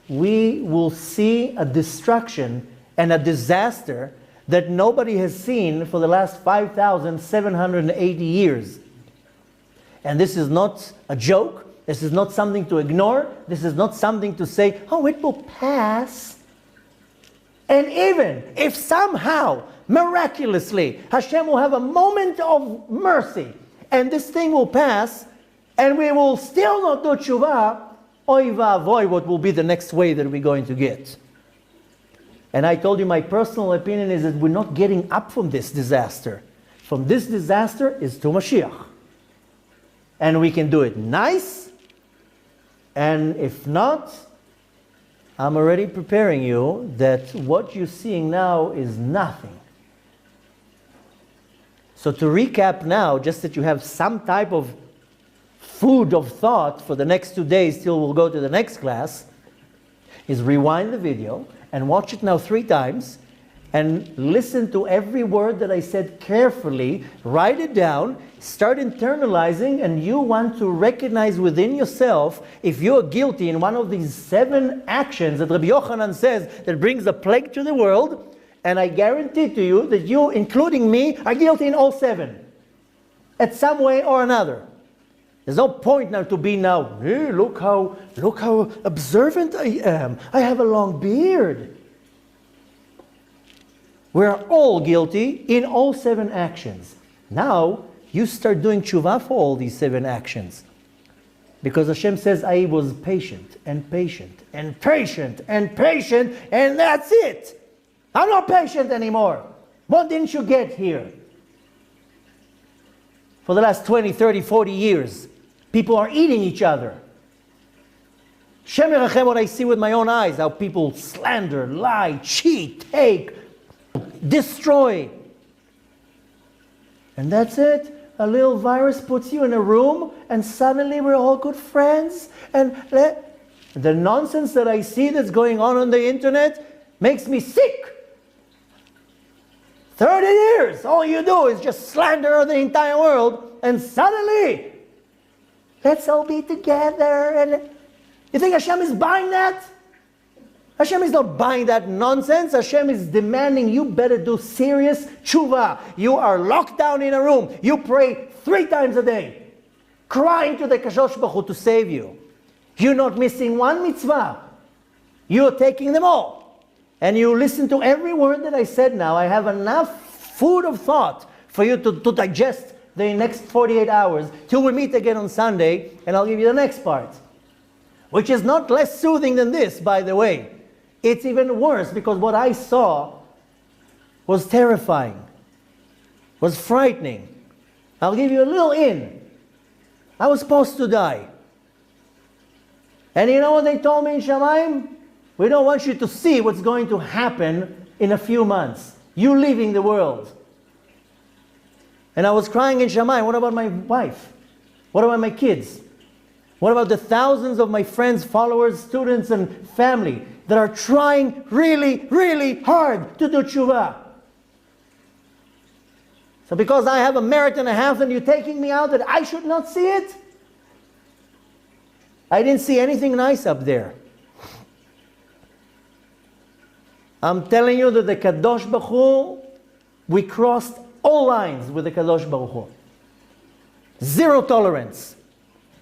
we will see a destruction and a disaster that nobody has seen for the last 5,780 years. And this is not a joke. This is not something to ignore. This is not something to say, oh, it will pass. And even if somehow, miraculously, Hashem will have a moment of mercy, and this thing will pass, and we will still not do tshuva, oy va'avoy, what will be the next way that we're going to get. And I told you my personal opinion is that we're not getting up from this disaster. From this disaster is to Mashiach. And we can do it nice, and if not, I'm already preparing you that what you're seeing now is nothing. So to recap now, just that you have some type of food of thought for the next 2 days till we'll go to the next class, is rewind the video and watch it now 3 times and listen to every word that I said carefully, write it down, start internalizing, and you want to recognize within yourself if you're guilty in one of these 7 actions that Rabbi Yochanan says that brings a plague to the world, and I guarantee to you that you, including me, are guilty in all 7. At some way or another. There's no point now to be now, hey, look how observant I am. I have a long beard. We're all guilty in all 7 actions. Now, you start doing tshuva for all these 7 actions. Because Hashem says, I was patient, and patient, and patient, and patient, and that's it. I'm not patient anymore. What didn't you get here? For the last 20, 30, 40 years, people are eating each other. Shem Yerachem, what I see with my own eyes, how people slander, lie, cheat, take, destroy. And that's it. A little virus puts you in a room and suddenly we're all good friends. And the nonsense that I see that's going on the internet makes me sick. 30 years, all you do is just slander the entire world, and suddenly, let's all be together. And you think Hashem is buying that? Hashem is not buying that nonsense. Hashem is demanding you better do serious tshuva. You are locked down in a room. You pray 3 times a day, crying to the Kadosh Baruch Hu to save you. You're not missing one mitzvah. You're taking them all. And you listen to every word that I said now. I have enough food of thought for you to digest the next 48 hours till we meet again on Sunday, and I'll give you the next part, which is not less soothing than this, by the way. It's even worse because what I saw was terrifying, was frightening. I'll give you a little in. I was supposed to die. And you know what they told me in Shamayim? We don't want you to see what's going to happen in a few months. You leaving the world. And I was crying in Shamayim. What about my wife? What about my kids? What about the thousands of my friends, followers, students, and family that are trying really, really hard to do tshuva? So because I have a merit and a half and you're taking me out that I should not see it? I didn't see anything nice up there. I'm telling you that the Kadosh Baruch Hu, we crossed all lines with the Kadosh Baruch Hu. 0 tolerance.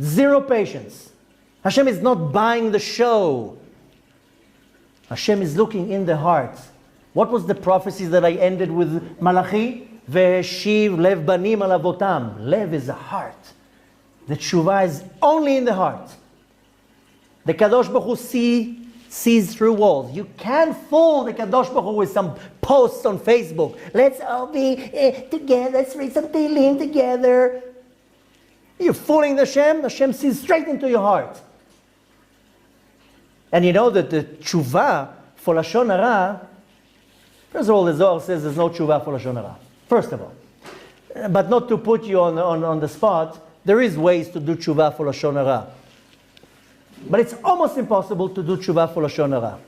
0 patience. Hashem is not buying the show. Hashem is looking in the heart. What was the prophecies that I ended with Malachi? Ve'eshiv lev banim al avotam. Lev is a heart. The tshuva is only in the heart. The Kadosh Baruch Hu sees through walls. You can't fool the Kadosh Baruch Hu with some posts on Facebook. Let's all be together. Let's read some Tehillim together. You're fooling the Hashem. Hashem sees straight into your heart. And you know that the tshuva for Lashon Hara, first of all, the Zohar says there's no tshuva for Lashon Hara. First of all. But not to put you on the spot, there is ways to do tshuva for Lashon Hara. But it's almost impossible to do tshuva for Lashon Hara.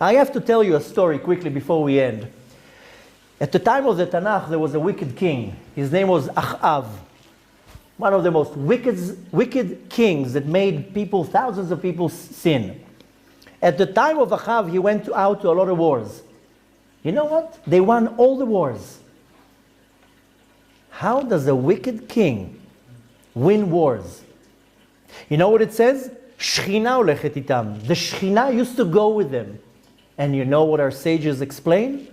I have to tell you a story quickly before we end. At the time of the Tanakh, there was a wicked king. His name was Achav. One of the most wicked kings that made people, thousands of people, sin. At the time of Achav, he went out to a lot of wars. You know what? They won all the wars. How does a wicked king win wars? You know what it says? Shechina olechet itam. The Shechina used to go with them. And you know what our sages explain?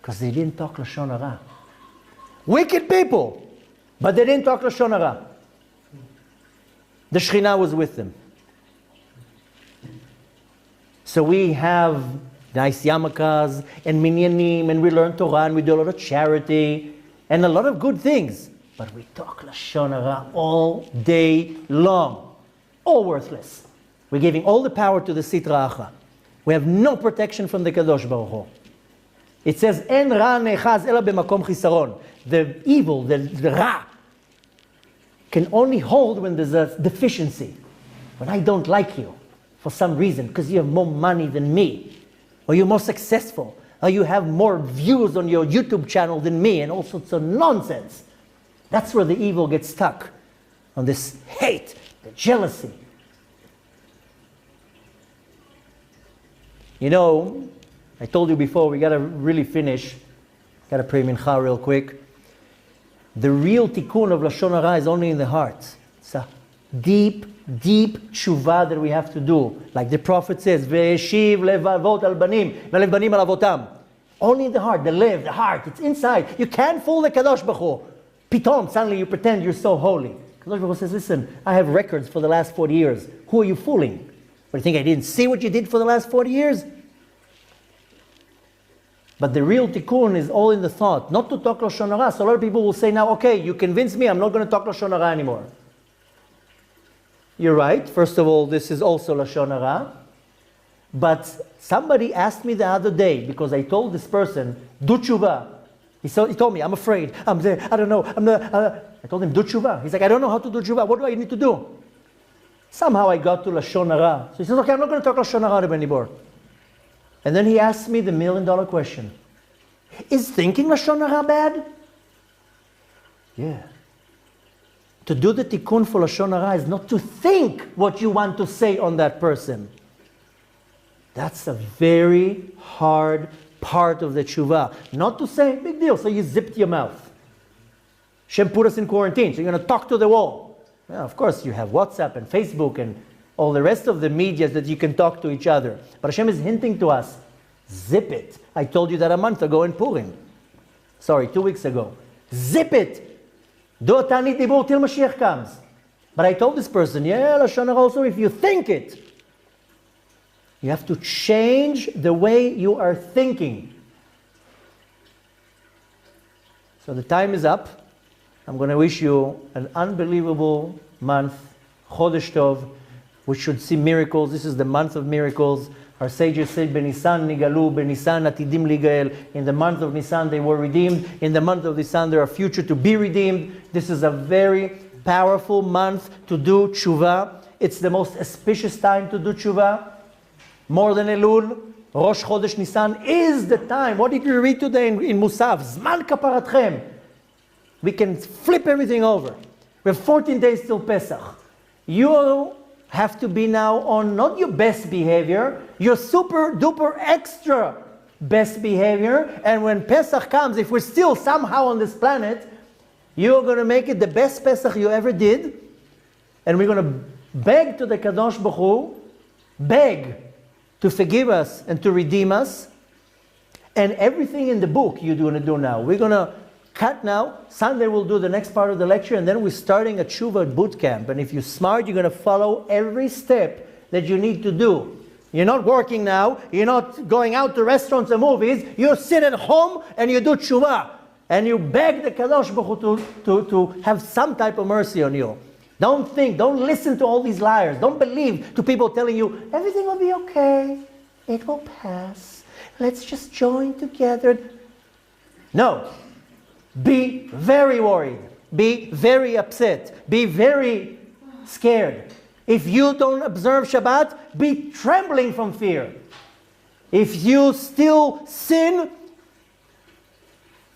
Because they didn't talk Lashon Hara. Wicked people, but they didn't talk Lashon Hara. The Shechina was with them. So we have nice yarmulkes and minyanim, and we learn Torah, and we do a lot of charity, and a lot of good things. But we talk Lashon Hara all day long. All worthless. We're giving all the power to the Sitra Achra. We have no protection from the Kadosh Baruch Hu. It says, En ra nechaz ela b'makom chisaron. The evil, the ra, can only hold when there's a deficiency. When I don't like you. for some reason, because you have more money than me, or you're more successful, or you have more views on your YouTube channel than me, and all sorts of nonsense. That's where the evil gets stuck, on this hate, the jealousy. You know, I told you before, we got to really finish. Got to pray mincha real quick. The real tikkun of Lashon Hara is only in the heart. It's a deep, deep tshuva that we have to do. Like the prophet says, Ve'eshiv levavot al banim, ve'lev banim al avotam. Only in the heart, the lev, the heart, it's inside. You can't fool the Kadosh Baruch Hu. Pitom, suddenly you pretend you're so holy. Kadosh Baruch Hu says, listen, I have records for the last 40 years. Who are you fooling? But you think I didn't see what you did for the last 40 years? But the real tikkun is all in the thought, not to talk Lashon Hara. So a lot of people will say now, okay, you convinced me, I'm not going to talk Lashon Hara anymore. You're right. First of all, this is also Lashon Hara. But somebody asked me the other day, because I told this person, do tshuva. He told me, I'm afraid, I'm there, I don't know. I told him, do tshuva. He's like, I don't know how to do tshuva. What do I need to do? Somehow I got to Lashon Hara. So he says, okay, I'm not going to talk Lashon Hara anymore. And then he asked me the $1 million question. Is thinking Lashon Hara bad? Yeah. To do the tikkun for Lashon Hara is not to think what you want to say on that person. That's a very hard part of the tshuva. Not to say, big deal, so you zipped your mouth. Hashem put us in quarantine, so you're going to talk to the wall. Yeah, of course, you have WhatsApp and Facebook and all the rest of the media that you can talk to each other. But Hashem is hinting to us, zip it. I told you that a month ago in Purim. Sorry, 2 weeks ago. Zip it. Do a tani dibur till Mashiach comes. But I told this person, yeah, Lashon Hara also, if you think it, you have to change the way you are thinking. So the time is up. I'm going to wish you an unbelievable month, Chodesh Tov. We should see miracles. This is the month of miracles. Our sages said, "Benisan nigalu, benisan atidim ligael." In the month of Nisan, they were redeemed. In the month of Nisan, they are future to be redeemed. This is a very powerful month to do tshuva. It's the most auspicious time to do tshuva. More than Elul, Rosh Chodesh Nisan is the time. What did we read today in Musaf? Zman kaparatchem. We can flip everything over. We have 14 days till Pesach. You have to be now on not your best behavior, your super duper extra best behavior. And when Pesach comes, if we're still somehow on this planet, you're going to make it the best Pesach you ever did. And we're going to beg to the Kadosh Baruch Hu, beg to forgive us and to redeem us. And everything in the book you're going to do now. We're going to cut now. Sunday we'll do the next part of the lecture, and then we're starting a tshuva boot camp. And if you're smart, you're going to follow every step that you need to do. You're not working now. You're not going out to restaurants and movies. You sit at home and you do tshuva. And you beg the Kadosh Baruch Hu to have some type of mercy on you. Don't think, don't listen to all these liars. Don't believe to people telling you, everything will be okay. It will pass. Let's just join together. No. Be very worried. Be very upset. Be very scared. If you don't observe Shabbat, be trembling from fear. If you still sin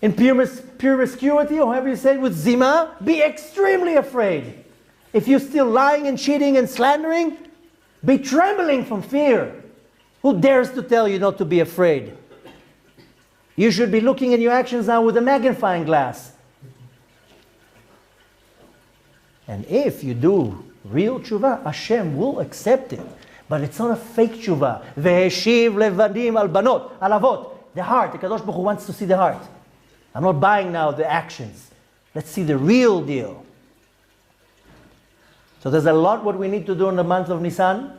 in promiscuity, or however you say it, with zima, be extremely afraid. If you're still lying and cheating and slandering, be trembling from fear. Who dares to tell you not to be afraid? You should be looking at your actions now with a magnifying glass. And if you do real tshuva, Hashem will accept it. But it's not a fake tshuva. Ve'eshiv levadim al banot, al avot. The heart, the Kadosh Baruch Hu wants to see the heart. I'm not buying now the actions. Let's see the real deal. So there's a lot what we need to do in the month of Nisan.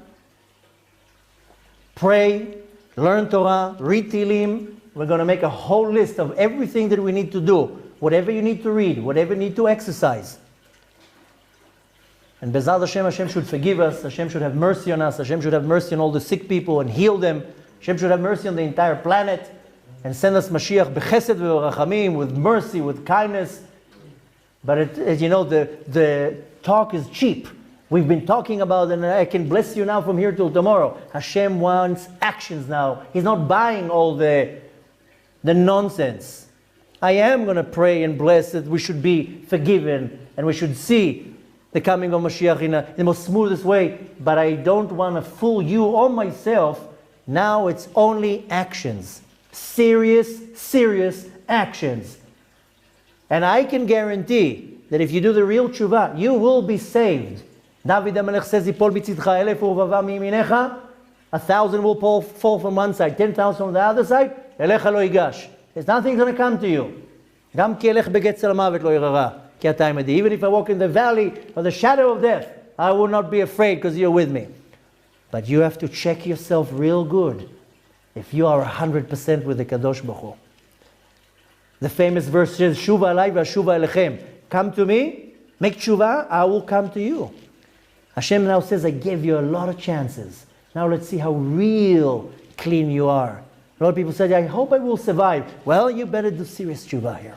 Pray, learn Torah, read Tehillim. We're going to make a whole list of everything that we need to do. Whatever you need to read, whatever you need to exercise. And Bezat Hashem, Hashem should forgive us. Hashem should have mercy on us. Hashem should have mercy on all the sick people and heal them. Hashem should have mercy on the entire planet. And send us Mashiach b'chesed v'rachamim, with mercy, with kindness. But as you know, the talk is cheap. We've been talking about, and I can bless you now from here till tomorrow. Hashem wants actions now. He's not buying all the nonsense. I am going to pray and bless that we should be forgiven and we should see the coming of Mashiach in the most smoothest way. But I don't want to fool you or myself. Now it's only actions. Serious actions. And I can guarantee that if you do the real tshuva, you will be saved. David HaMelech says, "Yipol b'tzidcha elef u'rvava mi'yaminecha." 1,000 will fall from one side, 10,000 from the other side. Elecha lo yigash. There's nothing going to come to you. Gam ki elech begetzel hamavet lo yirara ki ata imadi. Even if I walk in the valley of the shadow of death, I will not be afraid because you're with me. But you have to check yourself real good if you are 100% with the Kadosh Baruch Hu. The famous verse says, "Shuva alai v'ashuva elechem." Come to me, make tshuva, I will come to you. Hashem now says, I gave you a lot of chances. Now let's see how real clean you are. A lot of people say, I hope I will survive. Well, you better do serious tshuva here.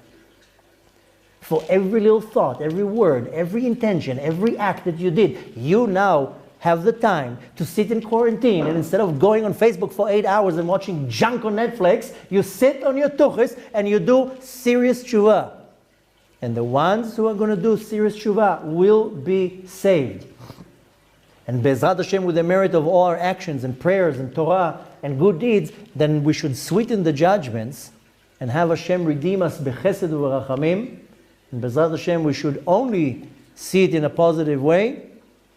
For every little thought, every word, every intention, every act that you did, you now have the time to sit in quarantine, and instead of going on Facebook for 8 hours and watching junk on Netflix, you sit on your tuchis and you do serious tshuva. And the ones who are going to do serious tshuva will be saved. And Be'ezrat Hashem, with the merit of all our actions and prayers and Torah and good deeds, then we should sweeten the judgments and have Hashem redeem us b'chesed u'rachamim. And Be'ezrat Hashem, we should only see it in a positive way.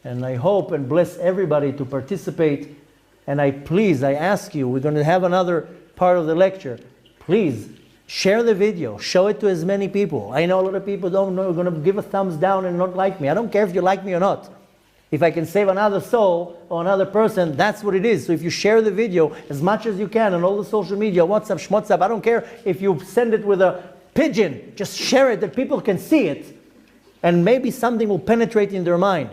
And I hope and bless everybody to participate. And I ask you, we're going to have another part of the lecture. Please, share the video. Show it to as many people. I know a lot of people don't know, are going to give a thumbs down and not like me. I don't care if you like me or not. If I can save another soul or another person, that's what it is. So if you share the video as much as you can on all the social media, WhatsApp, Schmotsap, I don't care if you send it with a pigeon. Just share it that people can see it. And maybe something will penetrate in their mind.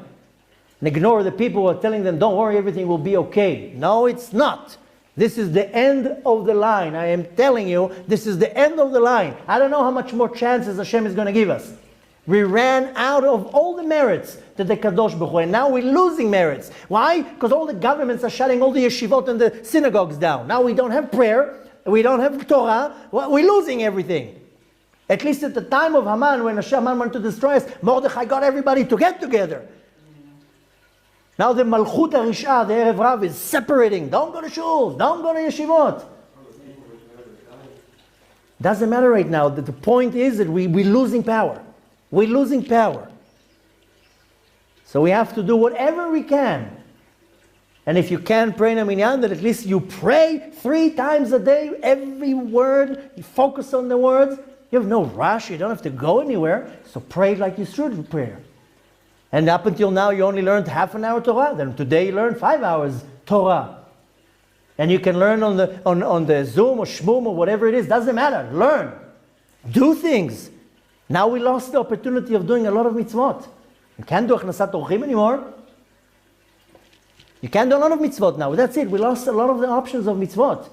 And ignore the people who are telling them, don't worry, everything will be okay. No, it's not. This is the end of the line. I am telling you, this is the end of the line. I don't know how much more chances Hashem is going to give us. We ran out of all the merits that the Kadosh Baruch Hu, and now we're losing merits. Why? Because all the governments are shutting all the yeshivot and the synagogues down. Now we don't have prayer, we don't have Torah, we're losing everything. At least at the time of Haman, when Haman wanted to destroy us, Mordechai got everybody to get together. Now the Malchut HaRish'ah, the Erev Rav, is separating. Don't go to shuls, don't go to yeshivot. Doesn't matter right now. The point is that we're losing power. We're losing power. So we have to do whatever we can. And if you can't pray in a minyan, then at least you pray 3 times a day, every word, you focus on the words. You have no rush, you don't have to go anywhere. So pray like you should pray. And up until now, you only learned half an hour Torah. Then today you learn 5 hours Torah. And you can learn on the Zoom or Shmoom or whatever it is. Doesn't matter. Learn. Do things. Now we lost the opportunity of doing a lot of mitzvot. You can't do achnasat orchim anymore. You can't do a lot of mitzvot now. That's it. We lost a lot of the options of mitzvot.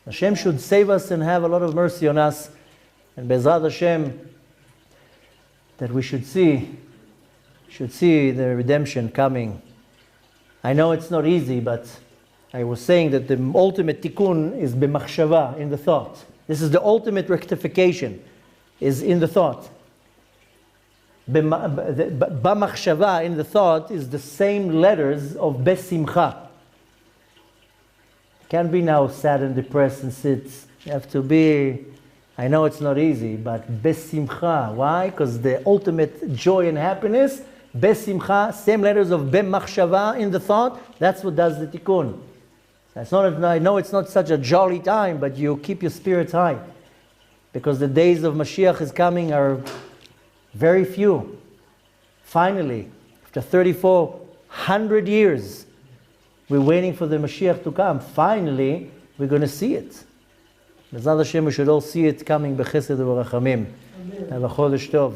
Hashem should save us and have a lot of mercy on us. And Be'ezrat Hashem, that we should see the redemption coming. I know it's not easy, but I was saying that the ultimate tikkun is b'machshava, in the thought. This is the ultimate rectification, is in the thought. B'machshava, in the thought, is the same letters of besimcha. Can't be now sad and depressed and sit. You have to be, I know it's not easy, but besimcha. Why? Because the ultimate joy and happiness, besimcha, same letters of b'machshava in the thought, that's what does the tikkun. It's not, I know it's not such a jolly time, but you keep your spirits high. Because the days of Mashiach is coming are very few. Finally, after 3,400 years, we're waiting for the Mashiach to come. Finally, we're going to see it. Be'ezrat Hashem, we should all see it coming b'chesed u'rachamim. Have a chodesh tov.